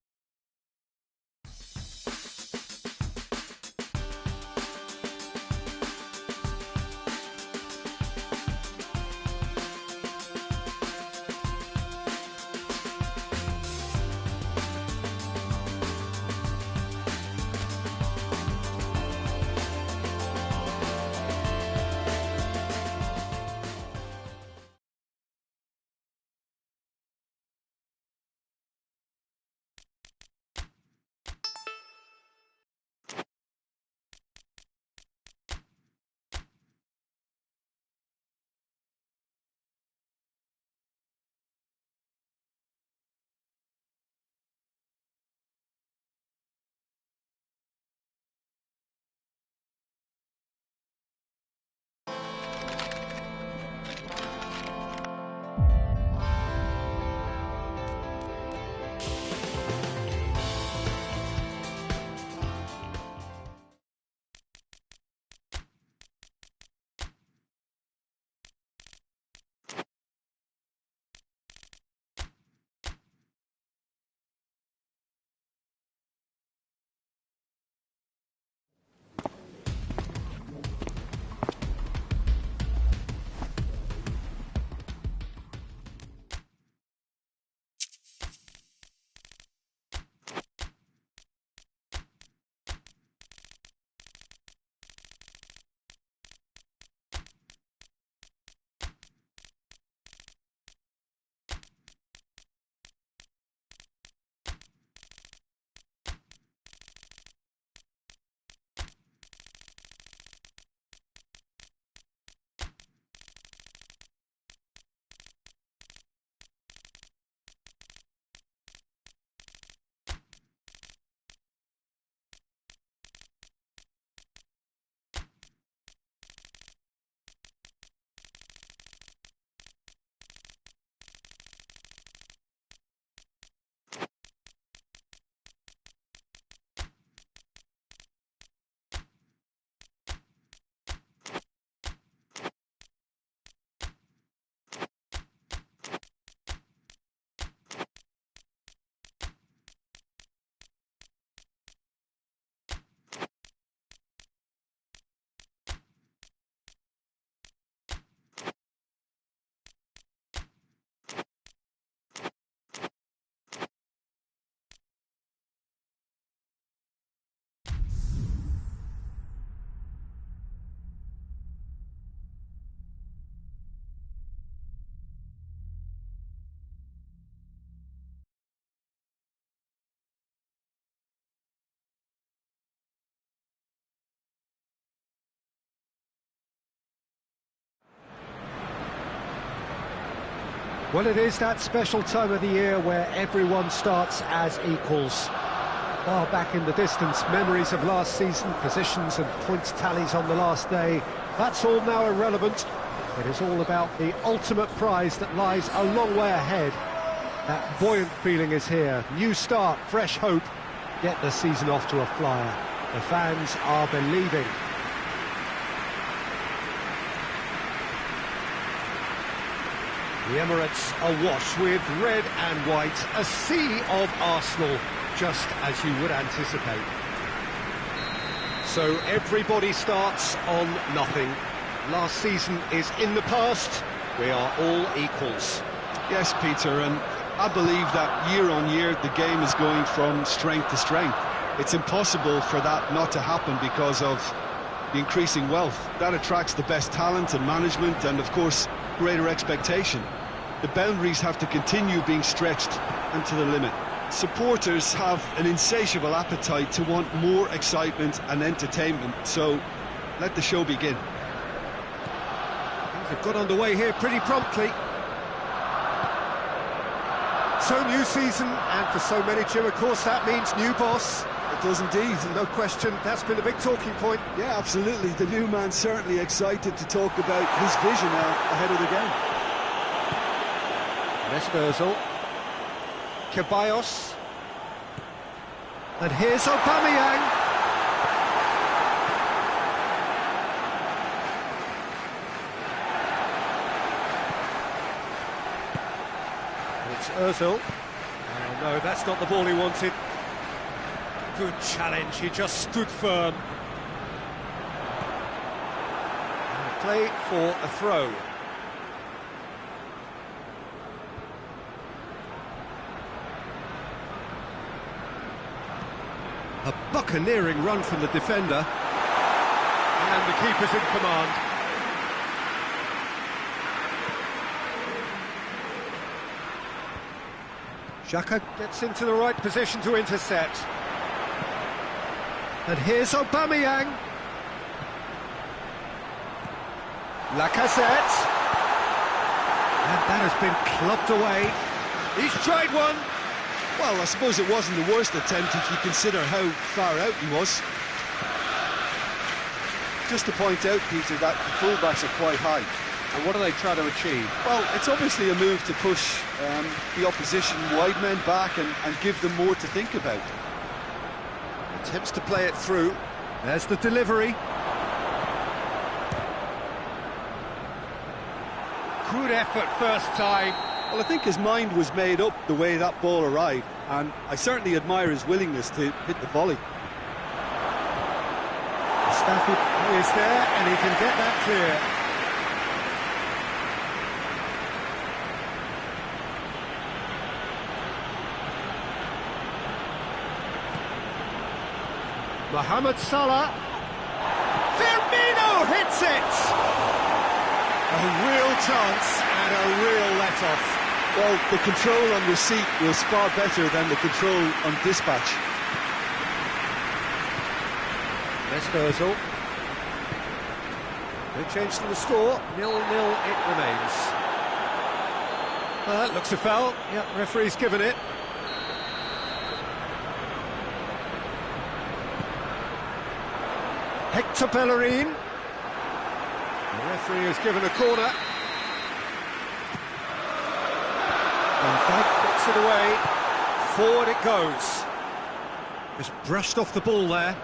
Well, it is that special time of the year where everyone starts as equals. Far back in the distance, memories of last season, positions and points tallies on the last day, that's all now irrelevant. It is all about the ultimate prize that lies a long way ahead. That buoyant feeling is here. New start, fresh hope. Get the season off to a flyer. The fans are believing. The Emirates awash with red and white, a sea of Arsenal, just as you would anticipate. So everybody starts on nothing. Last season is in the past. We are all equals. Yes, Peter, and I believe that year on year the game is going from strength to strength. It's impossible for that not to happen because of the increasing wealth. That attracts the best talent and management and, of course, greater expectation. The boundaries have to continue being stretched and to the limit. Supporters have an insatiable appetite to want more excitement and entertainment, so let the show begin. Things have got underway here pretty promptly. So new season, and for so many, Jim, of course, that means new boss. It does indeed. No question, that's been a big talking point. Yeah, absolutely. The new man's certainly excited to talk about his vision ahead of the game. Mesut Ceballos, and here's Aubameyang. And it's Ozil. Oh no, that's not the ball he wanted. Good challenge, he just stood firm. And play for a throw. A buccaneering run from the defender. And the keeper's in command. Xhaka gets into the right position to intercept. And here's Aubameyang. Lacazette. And that has been clubbed away. He's tried one. Well, I suppose it wasn't the worst attempt if you consider how far out he was. Just to point out, Peter, that the fullbacks are quite high. And what are they trying to achieve? Well, it's obviously a move to push the opposition wide men back and give them more to think about. Attempts to play it through. There's the delivery. Good effort first time. Well, I think his mind was made up the way that ball arrived, and I certainly admire his willingness to hit the volley. Staffy is there, and he can get that clear. Mohamed Salah. Firmino hits it! A real chance and a real let-off. Well, the control on receipt was far better than the control on dispatch. Mesut Ozil. No change to the score. 0-0 it remains. That looks a foul. Yep, referee's given it. Hector Bellerin. The referee has given a corner. And that gets it away. Forward it goes. Just brushed off the ball there.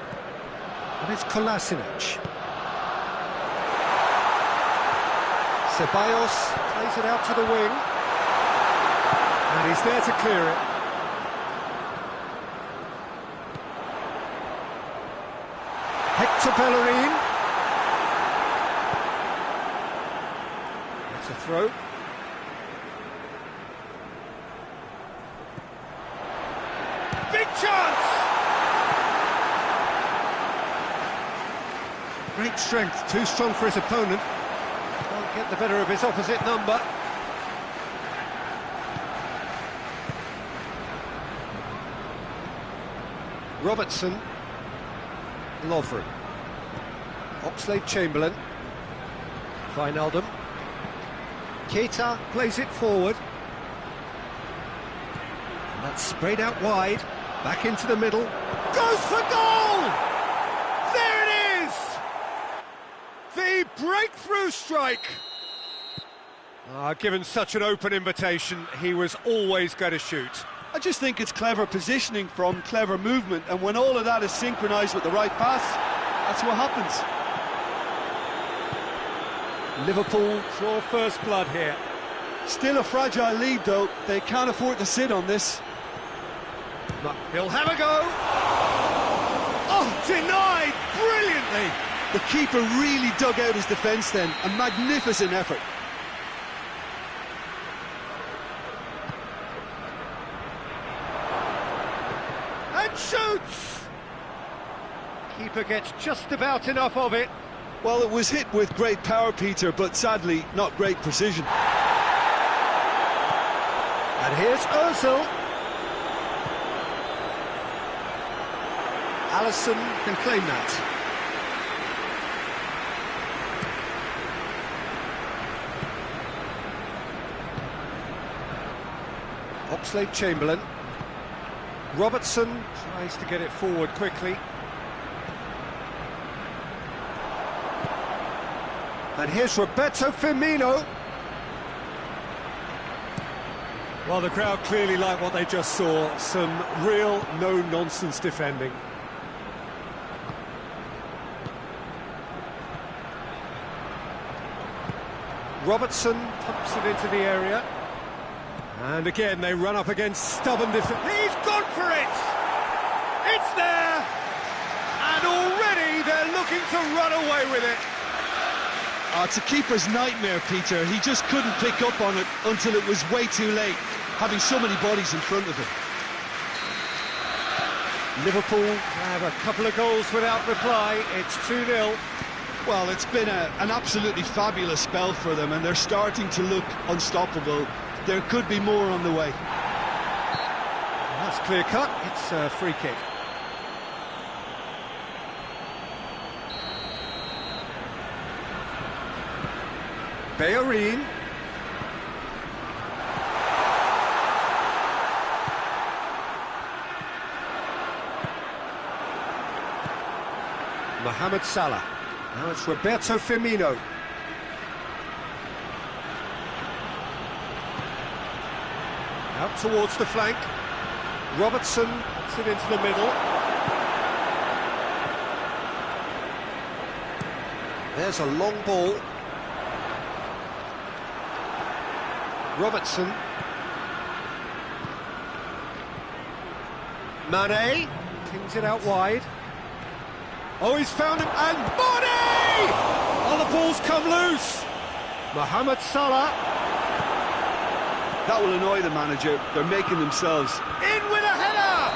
And it's Kolasinac. Ceballos plays it out to the wing. And he's there to clear it. Hector Bellerin. That's a throw. Big chance! Great strength, too strong for his opponent. Can't get the better of his opposite number. Robertson. Lovren. Oxlade-Chamberlain. Wijnaldum. Keita plays it forward. That's sprayed out wide, back into the middle, goes for goal! There it is! The breakthrough strike! Given such an open invitation, he was always going to shoot. I just think it's clever positioning from clever movement, and when all of that is synchronised with the right pass, that's what happens. Liverpool draw first blood here. Still a fragile lead, though. They can't afford to sit on this. But he'll have a go. Oh, denied brilliantly. The keeper really dug out his defence then. A magnificent effort. And shoots. Keeper gets just about enough of it. Well, it was hit with great power, Peter, but sadly, not great precision. And here's Ozil. Alisson can claim that. Oxlade-Chamberlain. Robertson tries to get it forward quickly. And here's Roberto Firmino. Well, the crowd clearly like what they just saw. Some real no-nonsense defending. Robertson pumps it into the area. And again, they run up against stubborn defence. He's gone for it! It's there! And already they're looking to run away with it. It's a keeper's nightmare, Peter. He just couldn't pick up on it until it was way too late, having so many bodies in front of him. Liverpool have a couple of goals without reply. It's 2-0. Well, it's been an absolutely fabulous spell for them, and they're starting to look unstoppable. There could be more on the way. That's clear cut. It's a free kick. Bellerin. Mohamed Salah. Now it's Roberto Firmino. Out towards the flank. Robertson puts it into the middle. There's a long ball. Robertson. Mane pings it out wide. Oh, he's found him, and Mane! Oh, the ball's come loose. Mohamed Salah. That will annoy the manager. They're making themselves. In with a header!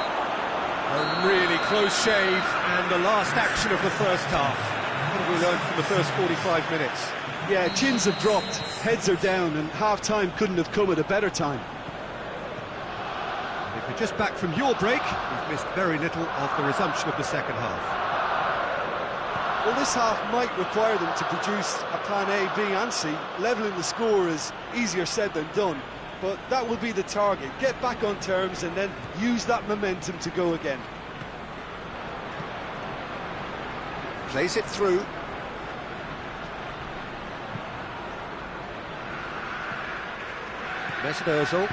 A really close shave, and the last action of the first half. What have we learned from the first 45 minutes? Yeah, chins have dropped, heads are down, and half-time couldn't have come at a better time. If you're just back from your break, you've missed very little of the resumption of the second half. Well, this half might require them to produce a plan A, B and C. Levelling the score is easier said than done, but that will be the target. Get back on terms and then use that momentum to go again. Plays it through. Mesut Ozil.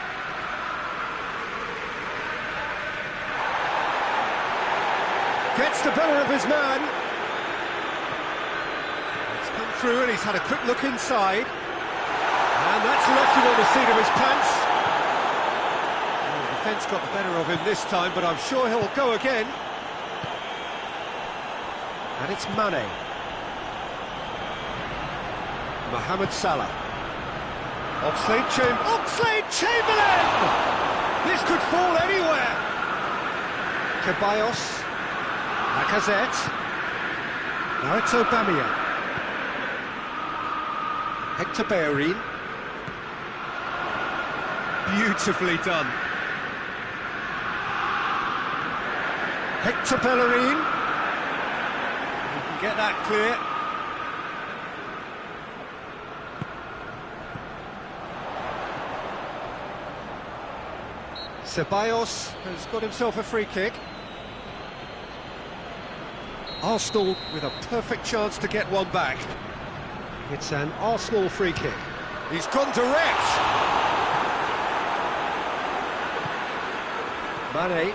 Gets the better of his man. It's come through and he's had a quick look inside. And that's left him on the seat of his pants. Well, the defence got the better of him this time, but I'm sure he'll go again. And it's Mane. Mohamed Salah. Oxlade-Chamberlain! This could fall anywhere. Ceballos. Lacazette. Now it's Aubameyang. Hector Bellerin. Beautifully done. Hector Bellerin. You can get that clear. Ceballos has got himself a free kick. Arsenal with a perfect chance to get one back. It's an Arsenal free kick. He's gone direct. Mane.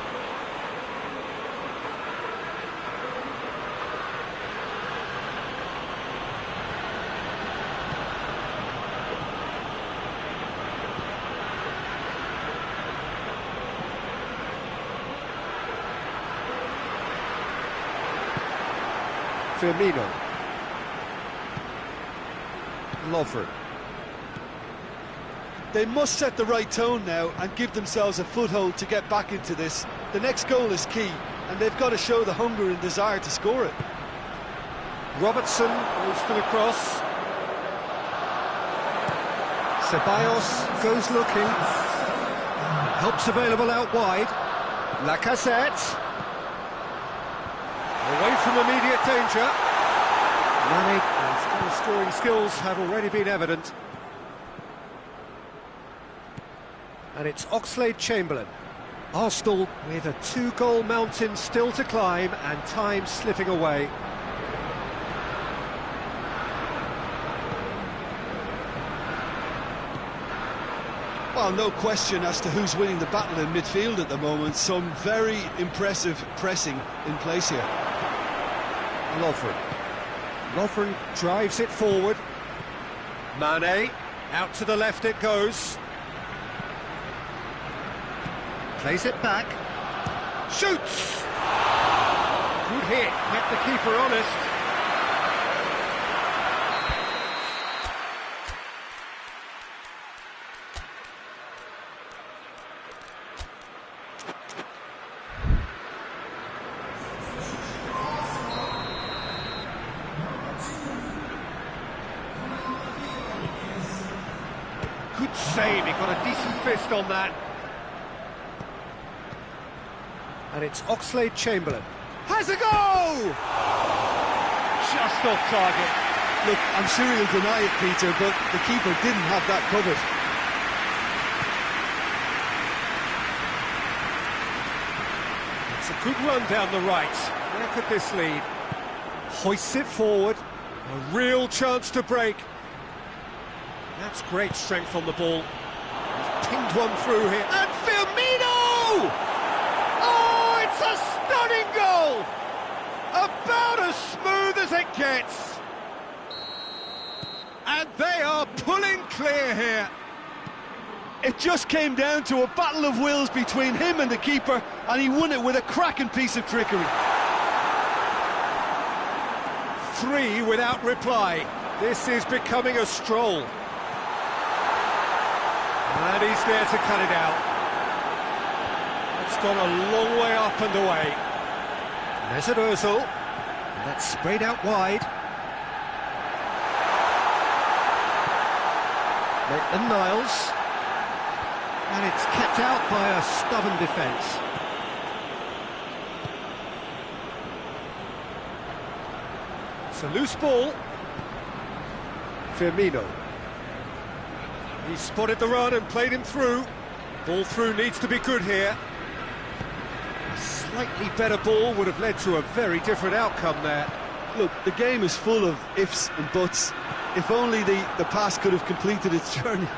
Firmino. Lovren. They must set the right tone now and give themselves a foothold to get back into this. The next goal is key, and they've got to show the hunger and desire to score it. Robertson goes for the cross. Ceballos goes looking. Help's available out wide. Lacazette. Away from immediate danger. Mane's scoring skills have already been evident. And it's Oxlade-Chamberlain. Arsenal with a 2-goal mountain still to climb and time slipping away. Well, no question as to who's winning the battle in midfield at the moment. Some very impressive pressing in place here. Lovren drives it forward. Mane, out to the left it goes. Plays it back. Shoots! Good hit, kept the keeper honest. Good save, he got a decent fist on that. And it's Oxlade-Chamberlain. Has a go! Just off target. Look, I'm sure he'll deny it, Peter, but the keeper didn't have that covered. It's a good run down the right. Where could this lead? Hoists it forward. A real chance to break. That's great strength on the ball. He's pinged one through here. And Firmino! Oh, it's a stunning goal! About as smooth as it gets. And they are pulling clear here. It just came down to a battle of wills between him and the keeper, and he won it with a cracking piece of trickery. 3 without reply. This is becoming a stroll. And he's there to cut it out. It's gone a long way up and away. There's an Ozil. That's sprayed out wide. Maitland-Niles. And it's kept out by a stubborn defence. It's a loose ball. Firmino. He spotted the run and played him through. Ball through needs to be good here. A slightly better ball would have led to a very different outcome there. Look, the game is full of ifs and buts. If only the pass could have completed its journey.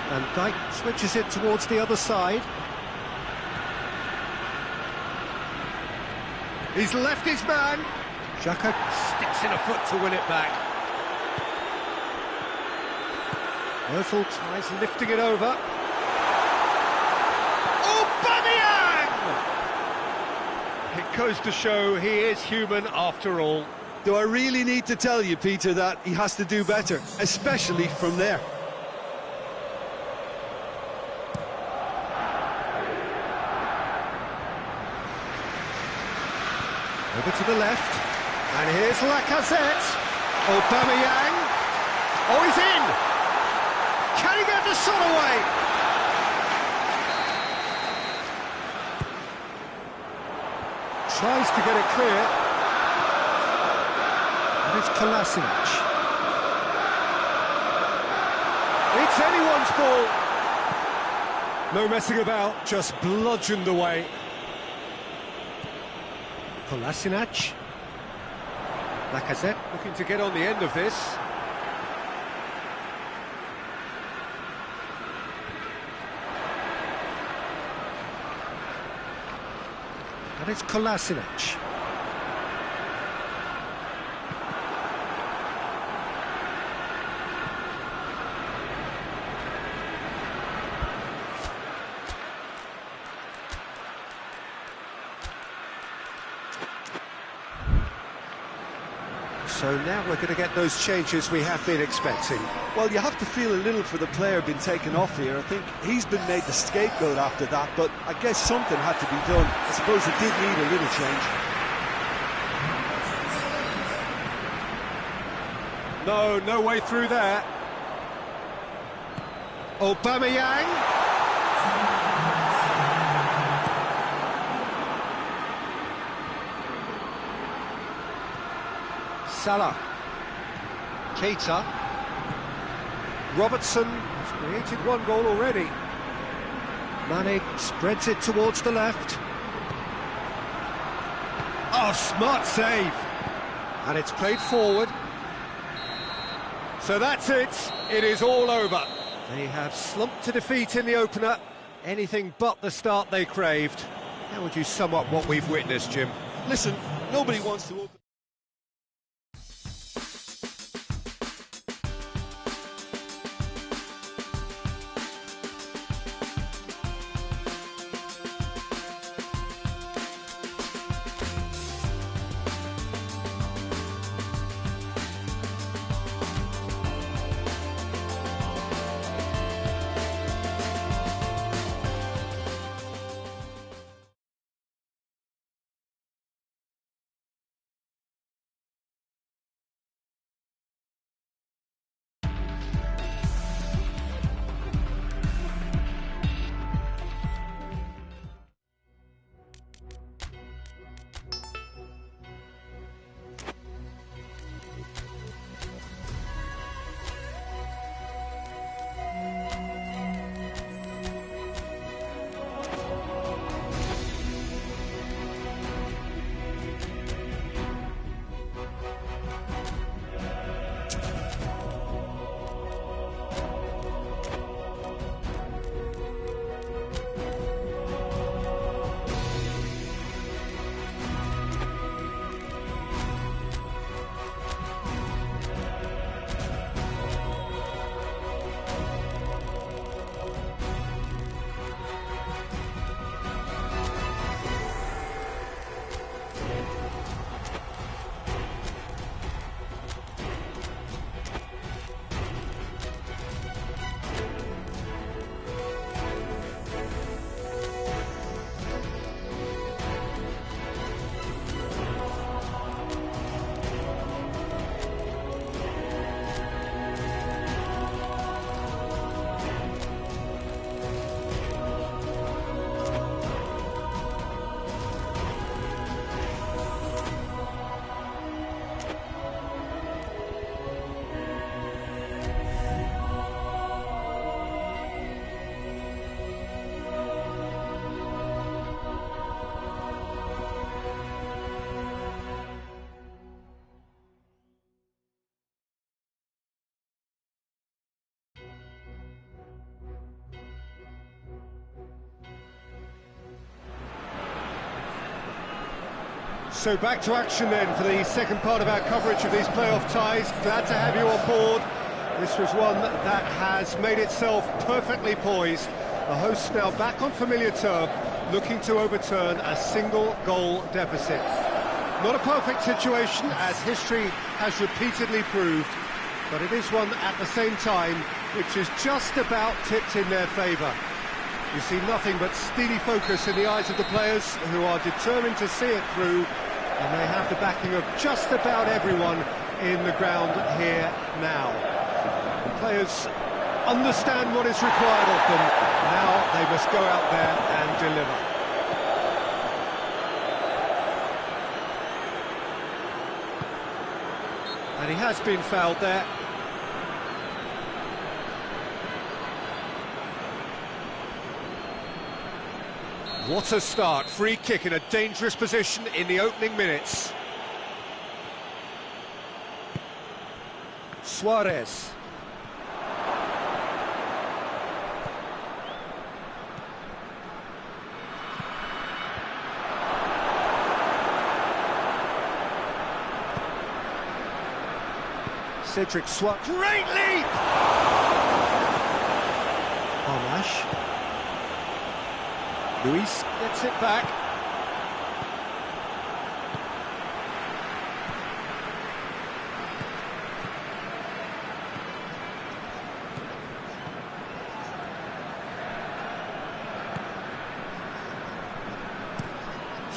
And Dyke switches it towards the other side. He's left his man. Xhaka sticks in a foot to win it back. Ozil tries lifting it over. Aubameyang! It goes to show he is human after all. Do I really need to tell you, Peter, that he has to do better, especially from there? Over to the left, and here's Lacazette. Aubameyang. Oh, he's in! Can he get the shot away? Tries to get it clear. And it's Kolasinac. It's anyone's ball. No messing about, just bludgeoned away. Kolasinac. Lacazette looking to get on the end of this. And it's Kolasinac. So now we're going to get those changes we have been expecting. Well, you have to feel a little for the player being taken off here. I think he's been made the scapegoat after that, but I guess something had to be done. I suppose it did need a little change. No way through there. Aubameyang. Salah. Keita. Robertson has created one goal already. Mane spreads it towards the left. Oh, smart save. And it's played forward. So that's it. It is all over. They have slumped to defeat in the opener. Anything but the start they craved. How would you sum up what we've witnessed, Jim? Listen, nobody wants to open... So back to action then for the second part of our coverage of these playoff ties. Glad to have you on board. This was one that has made itself perfectly poised. The hosts now back on familiar turf, looking to overturn a single goal deficit. Not a perfect situation, as history has repeatedly proved, but it is one at the same time which is just about tipped in their favour. You see nothing but steely focus in the eyes of the players, who are determined to see it through, and they have the backing of just about everyone in the ground here now. The players understand what is required of them. Now they must go out there and deliver. he has been fouled there. What a start, free kick in a dangerous position in the opening minutes. Suarez. Cedric Suarez. Great leap! Armash. Luis gets it back.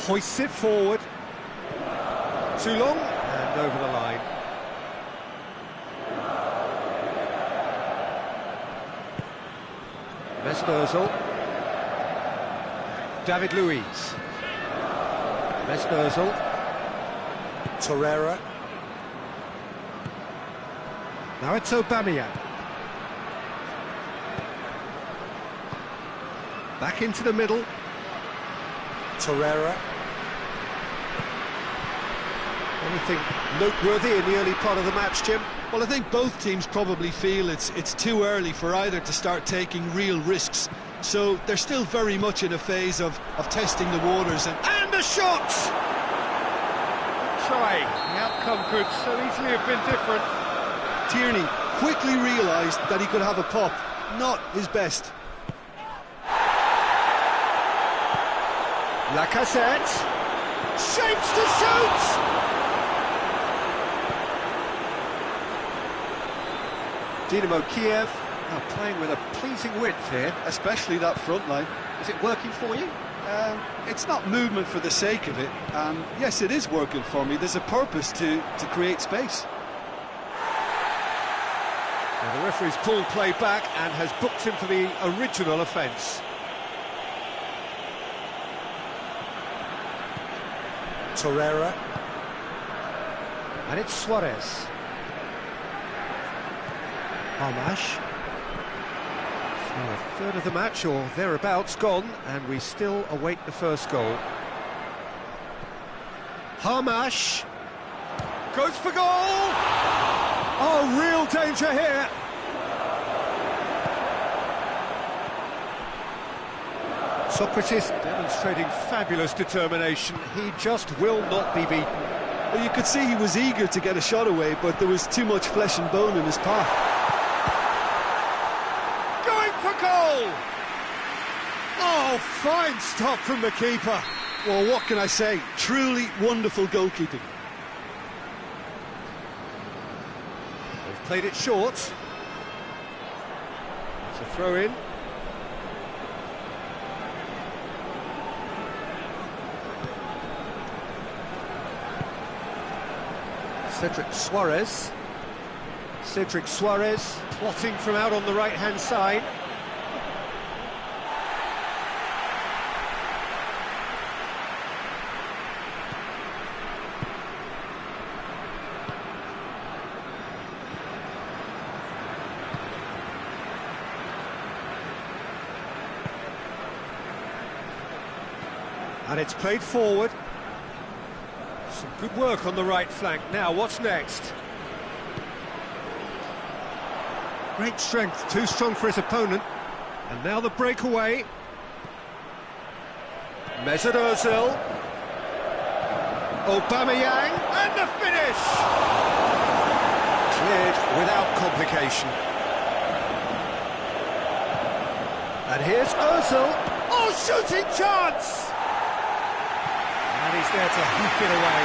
Hoists it forward. Too long, and over the line. Mesnozil. David Luiz. Mesnozil. Torreira. Now it's Aubameyang. Back into the middle. Torreira. Anything noteworthy in the early part of the match, Jim? Well, I think both teams probably feel it's too early for either to start taking real risks. So they're still very much in a phase of testing the waters. And the shot! Try. The outcome could so easily have been different. Tierney quickly realised that he could have a pop. Not his best. Lacazette. Shapes to shoot! Dynamo Kiev are playing with a pleasing width here. Especially that front line. Is it working for you? It's not movement for the sake of it. Yes, it is working for me. There's a purpose to create space. Well, the referee's pulled play back and has booked him for the original offence. Torreira. And it's Suarez. Armash. So a third of the match, or thereabouts, gone, and we still await the first goal. Armash goes for goal! Oh, real danger here! Socrates demonstrating fabulous determination. He just will not be beaten. Well, you could see he was eager to get a shot away, but there was too much flesh and bone in his path. Goal! Oh, fine stop from the keeper. Well, what can I say? Truly wonderful goalkeeping. They've played it short. It's a throw-in. Cedric Suarez. Cedric Suarez plotting from out on the right-hand side. And it's played forward. Some good work on the right flank. Now, what's next? Great strength, too strong for his opponent. And now the breakaway. Mesut Ozil. Aubameyang, and the finish! Cleared without complication. And here's Ozil. Oh, shooting chance! And he's there to hook it away.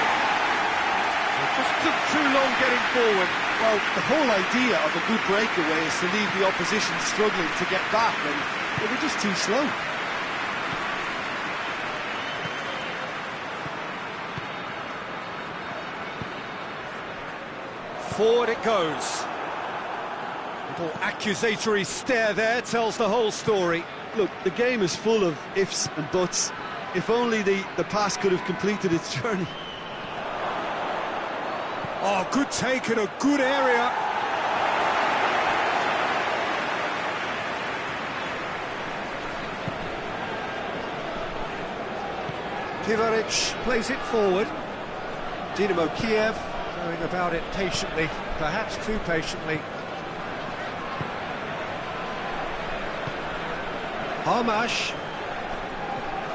It just took too long getting forward. Well, the whole idea of a good breakaway is to leave the opposition struggling to get back, and they were just too slow. Forward it goes. Little accusatory stare there tells the whole story. Look, the game is full of ifs and buts. If only the pass could have completed its journey. Oh, good take in a good area. Kivaric plays it forward. Dynamo Kiev going about it patiently, perhaps too patiently. Harmash.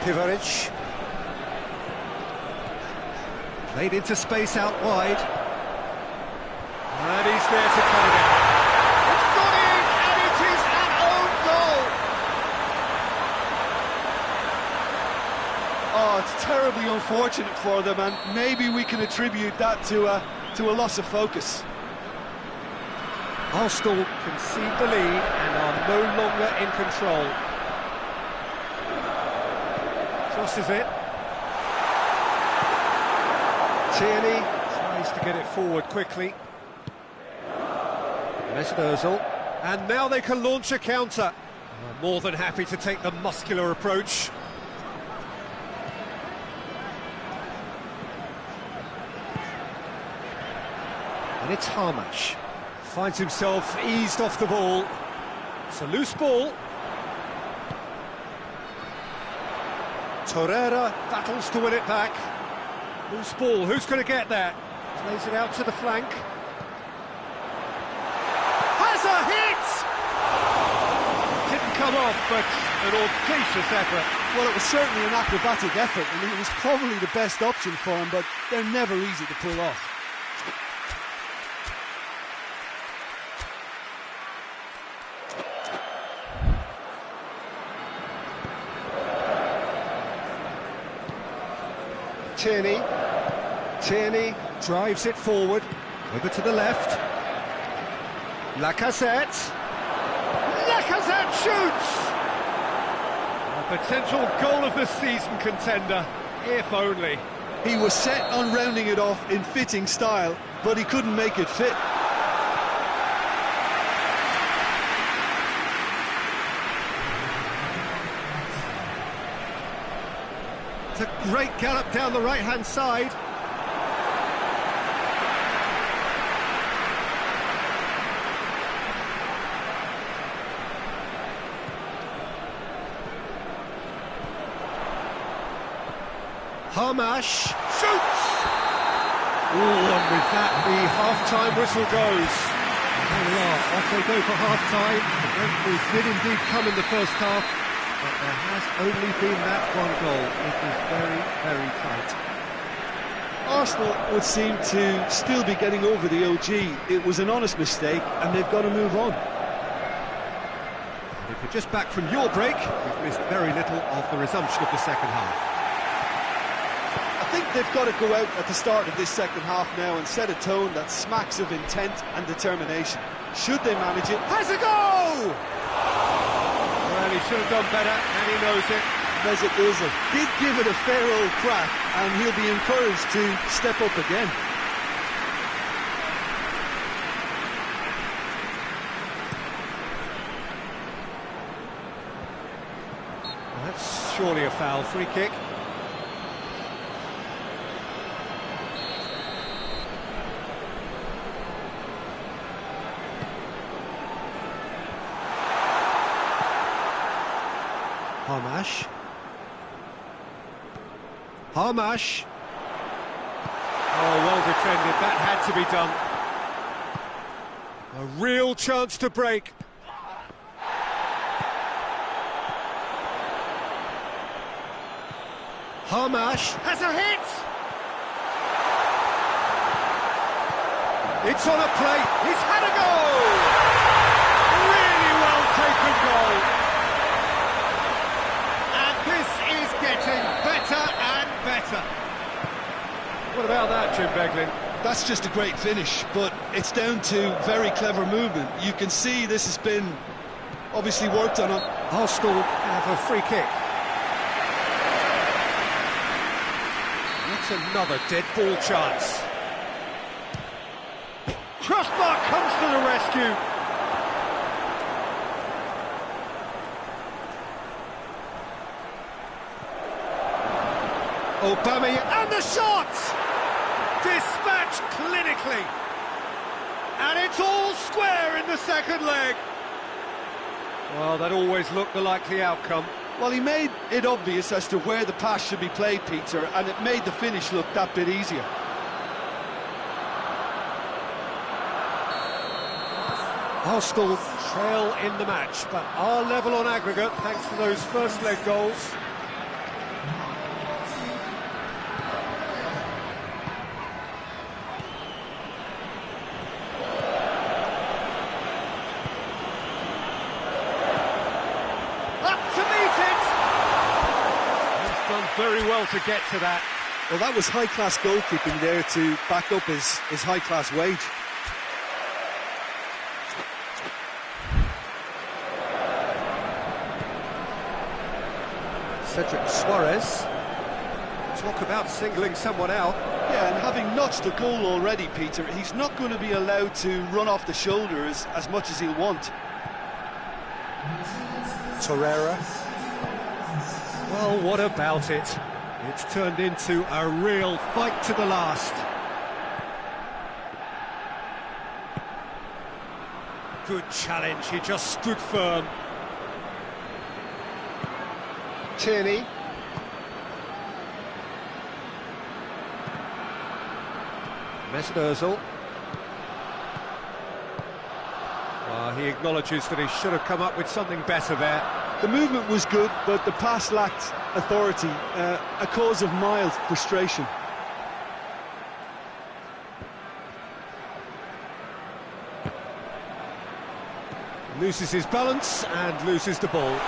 Kivaric. Played into space out wide. And he's there to cut it out. It's gone in, and it is an own goal! Oh, it's terribly unfortunate for them, and maybe we can attribute that to a loss of focus. Arsenal concede the lead and are no longer in control. Crosses it. Tierney tries to get it forward quickly. Mesut Ozil, and now they can launch a counter. They're more than happy to take the muscular approach. And it's Harmash. Finds himself eased off the ball. It's a loose ball. Torreira battles to win it back. Loose ball, who's going to get that? Plays it out to the flank. Has a hit! Didn't come off, but an audacious effort. Well, it was certainly an acrobatic effort, and it was probably the best option for him, but they're never easy to pull off. Tierney drives it forward, over to the left. Lacazette shoots! A potential goal of the season contender, if only. He was set on rounding it off in fitting style, but he couldn't make it fit. It's a great gallop down the right-hand side. Harmash shoots! Ooh, and with that, the half-time whistle goes. And there we are, off they go for half-time. The referee did indeed come in the first half, but there has only been that one goal. It was very, very tight. Arsenal would seem to still be getting over the OG. It was an honest mistake, and they've got to move on. And if you're just back from your break, you've missed very little of the resumption of the second half. I think they've got to go out at the start of this second half now and set a tone that smacks of intent and determination. Should they manage it? Has a go! Well, he should have done better, and he knows it. Mesut Ozil did give it a fair old crack, and he'll be encouraged to step up again. That's surely a foul. Free kick. Harmash. Oh, well defended. That had to be done. A real chance to break. Harmash has a hit. It's on a plate. He's had a goal. Really well taken goal. And this is getting better and better. What about that, Jim Beglin? That's just a great finish, but it's down to very clever movement. You can see this has been obviously worked on. Arsenal have a free kick. That's another dead ball chance. Crossbar comes to the rescue. Aubameyang and the shot! Dispatched clinically. And it's all square in the second leg. Well, that always looked the likely outcome. Well, he made it obvious as to where the pass should be played, Peter, and it made the finish look that bit easier. Arsenal trail in the match, but are level on aggregate thanks to those first leg goals. Very well to get to that. Well, that was high-class goalkeeping there to back up his high-class wage. Cedric Suarez. Talk about singling someone out. Yeah, and having notched a goal already, Peter, he's not going to be allowed to run off the shoulder as much as he'll want. Torreira. Well, what about it? It's turned into a real fight to the last. Good challenge, he just stood firm. Tierney. Mesut Ozil. He acknowledges that he should have come up with something better there. The movement was good, but the pass lacked authority, a cause of mild frustration. Loses his balance and loses the ball.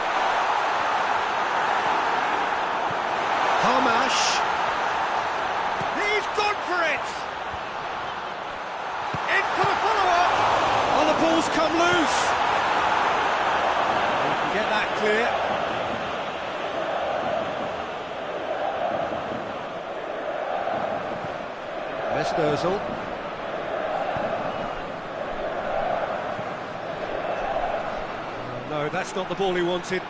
Hamash. He's gone for it! In for the follow-up! Oh, the ball's come loose! Get that clear. Mesut Ozil. No, that's not the ball he wanted.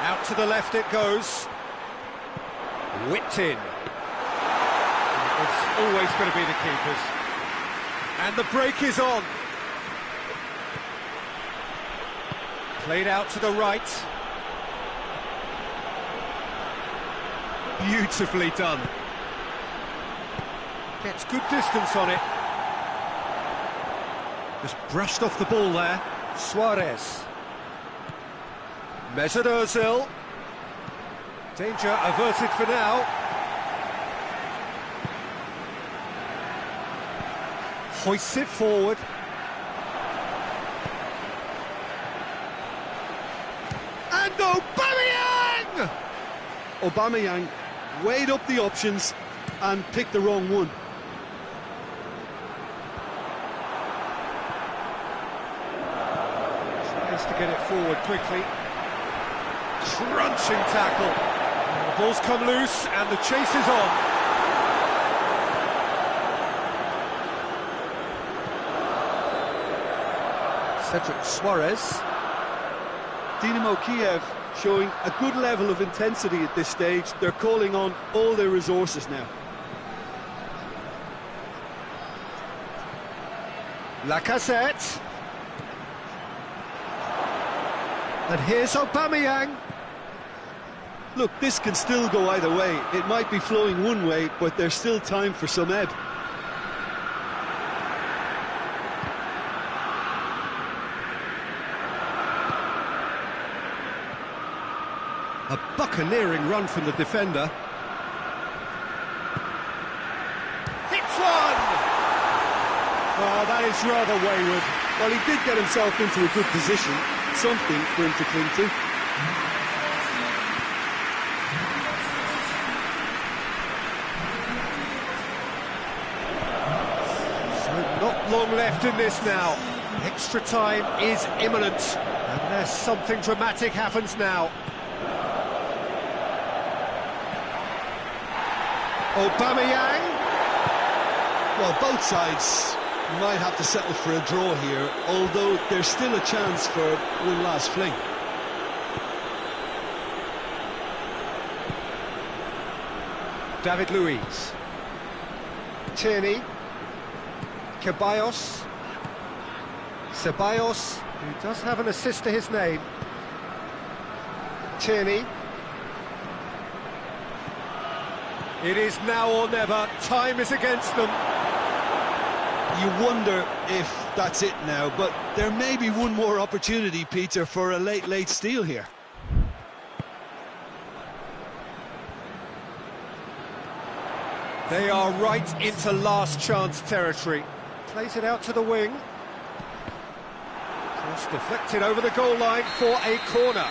Out to the left it goes. Whipped in. It's always going to be the keepers. And the break is on. Played out to the right. Beautifully done. Gets good distance on it. Just brushed off the ball there. Suarez. Mesut Ozil. Danger averted for now. Hoists it forward. And Aubameyang! Aubameyang weighed up the options and picked the wrong one. Tries to get it forward quickly. Crunching tackle. The ball's come loose and the chase is on. Cedric Suarez. Dynamo Kiev showing a good level of intensity at this stage. They're calling on all their resources now. Lacazette. And here's Aubameyang. Look, this can still go either way. It might be flowing one way, but there's still time for some ebb. A buccaneering run from the defender. Hits one! Oh, that is rather wayward. Well, he did get himself into a good position. Something for him to cling to. So not long left in this now. Extra time is imminent. Unless something dramatic happens now. Aubameyang. Well, both sides might have to settle for a draw here, although there's still a chance for one last fling. David Luiz. Tierney. Ceballos. Ceballos, who does have an assist to his name. Tierney. It is now or never. Time is against them. You wonder if that's it now, but there may be one more opportunity, Peter, for a late steal here. They are right into last chance territory. Plays it out to the wing. Cross deflected over the goal line for a corner.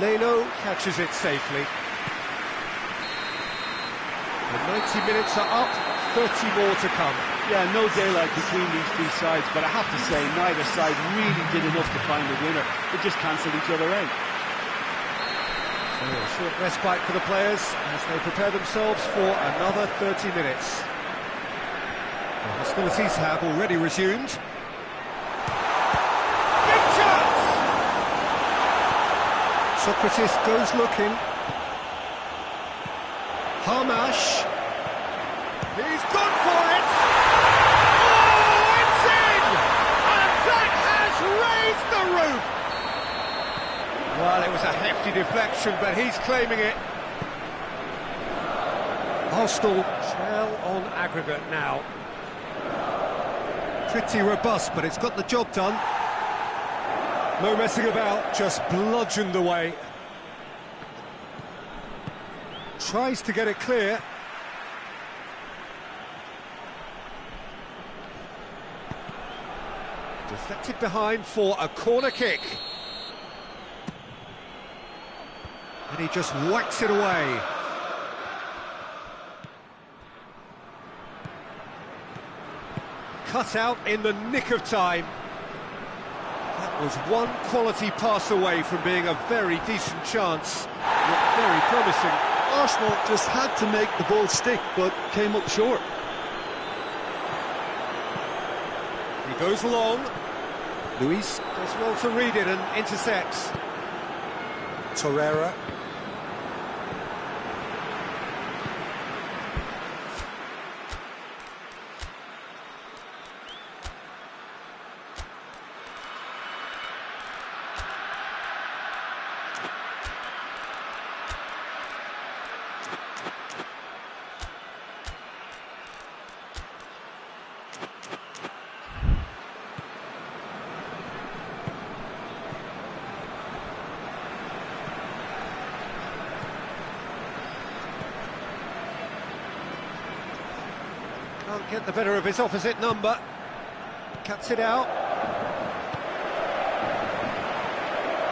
Leno catches it safely. The 90 minutes are up, 30 more to come. Yeah, no daylight between these two sides, but I have to say, neither side really did enough to find the winner. They just cancelled each other out. So a short respite for the players as they prepare themselves for another 30 minutes. The hostilities have already resumed. Big chance! Socrates goes looking. Hamash. He's gone for it! Oh, it's in! And that has raised the roof! Well, it was a hefty deflection, but he's claiming it. Arsenal trail on aggregate now. Pretty robust, but it's got the job done. No messing about, just bludgeoned away. Tries to get it clear. Deflected behind for a corner kick. And he just whacks it away. Cut out in the nick of time. That was one quality pass away from being a very decent chance. Looked very promising. Arsenal just had to make the ball stick, but came up short. He goes long. Luis does well to read it and intercepts. Torreira. Can't get the better of his opposite number. Cuts it out.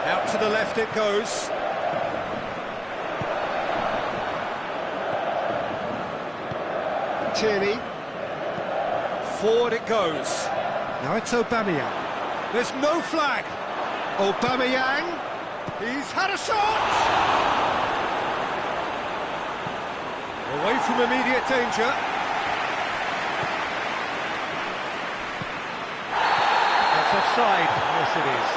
Out to the left it goes. Tierney. Forward it goes. Now it's Aubameyang. There's no flag. Aubameyang. He's had a shot. Away from immediate danger. Offside, yes it is.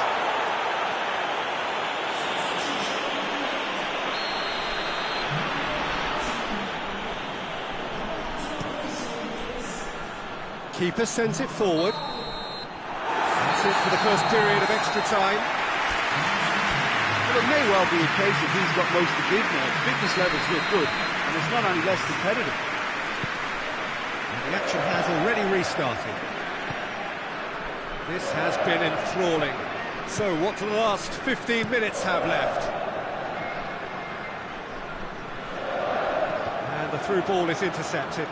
Keeper sends it forward. That's it for the first period of extra time. Well, it may well be a case that he's got most to give now. The fitness levels look good, and it's not any less competitive. And the action has already restarted. This has been enthralling. So what do the last 15 minutes have left? And the through ball is intercepted.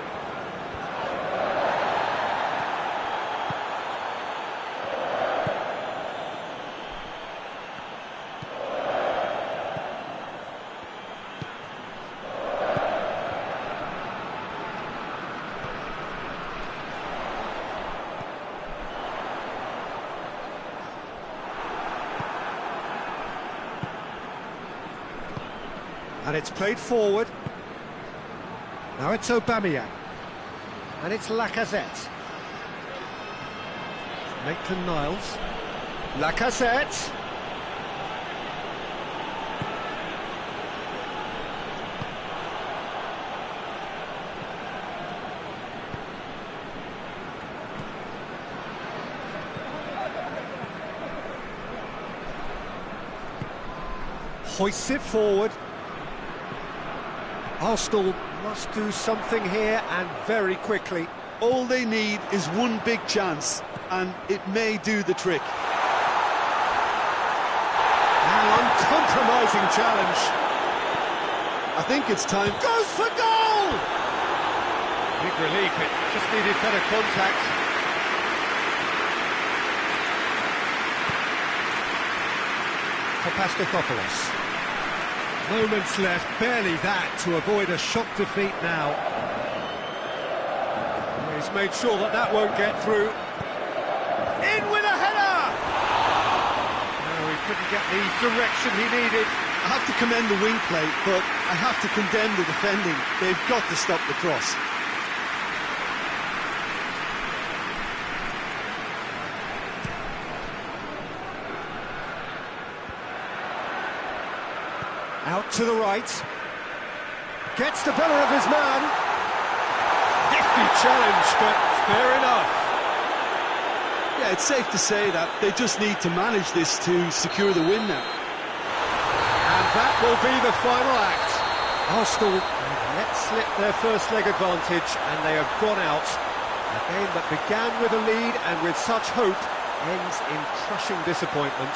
And it's played forward. Now it's Aubameyang. And it's Lacazette. Maitland-Niles. Lacazette. Hoists it forward. Arsenal must do something here, and very quickly. All they need is one big chance, and it may do the trick. An uncompromising challenge. I think it's time. Goes for goal! Big relief, it just needed better contact. Papastathopoulos. Moments left, barely that, to avoid a shock defeat now. He's made sure that that won't get through. In with a header! No, he couldn't get the direction he needed. I have to commend the wing play, but I have to condemn the defending. They've got to stop the cross. Out to the right. Gets the better of his man. Hefty challenge, but fair enough. Yeah, it's safe to say that they just need to manage this to secure the win now. And that will be the final act. Arsenal let slip their first leg advantage, and they have gone out. A game that began with a lead and with such hope ends in crushing disappointment.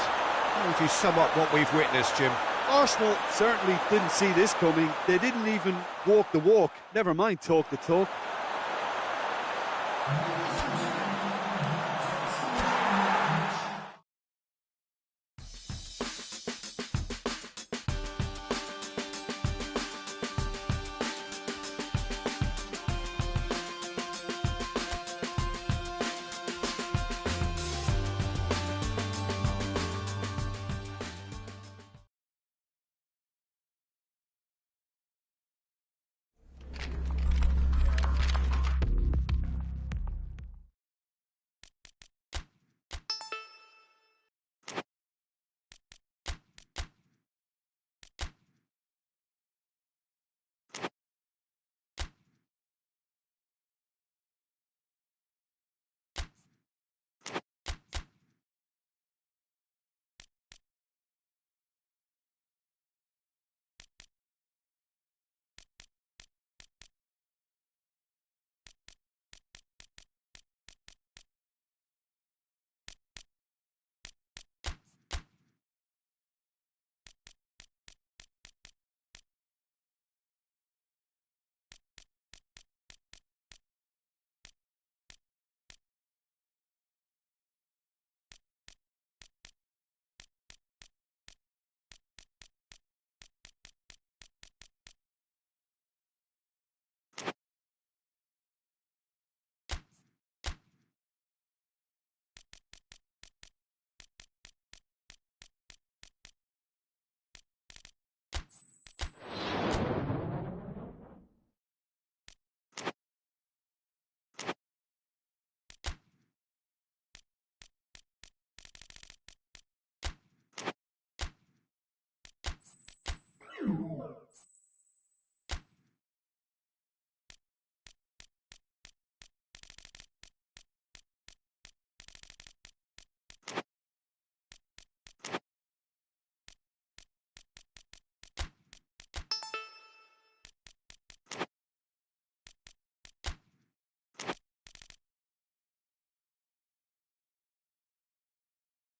How would you sum up what we've witnessed, Jim? Arsenal certainly didn't see this coming. They didn't even walk the walk, never mind talk the talk.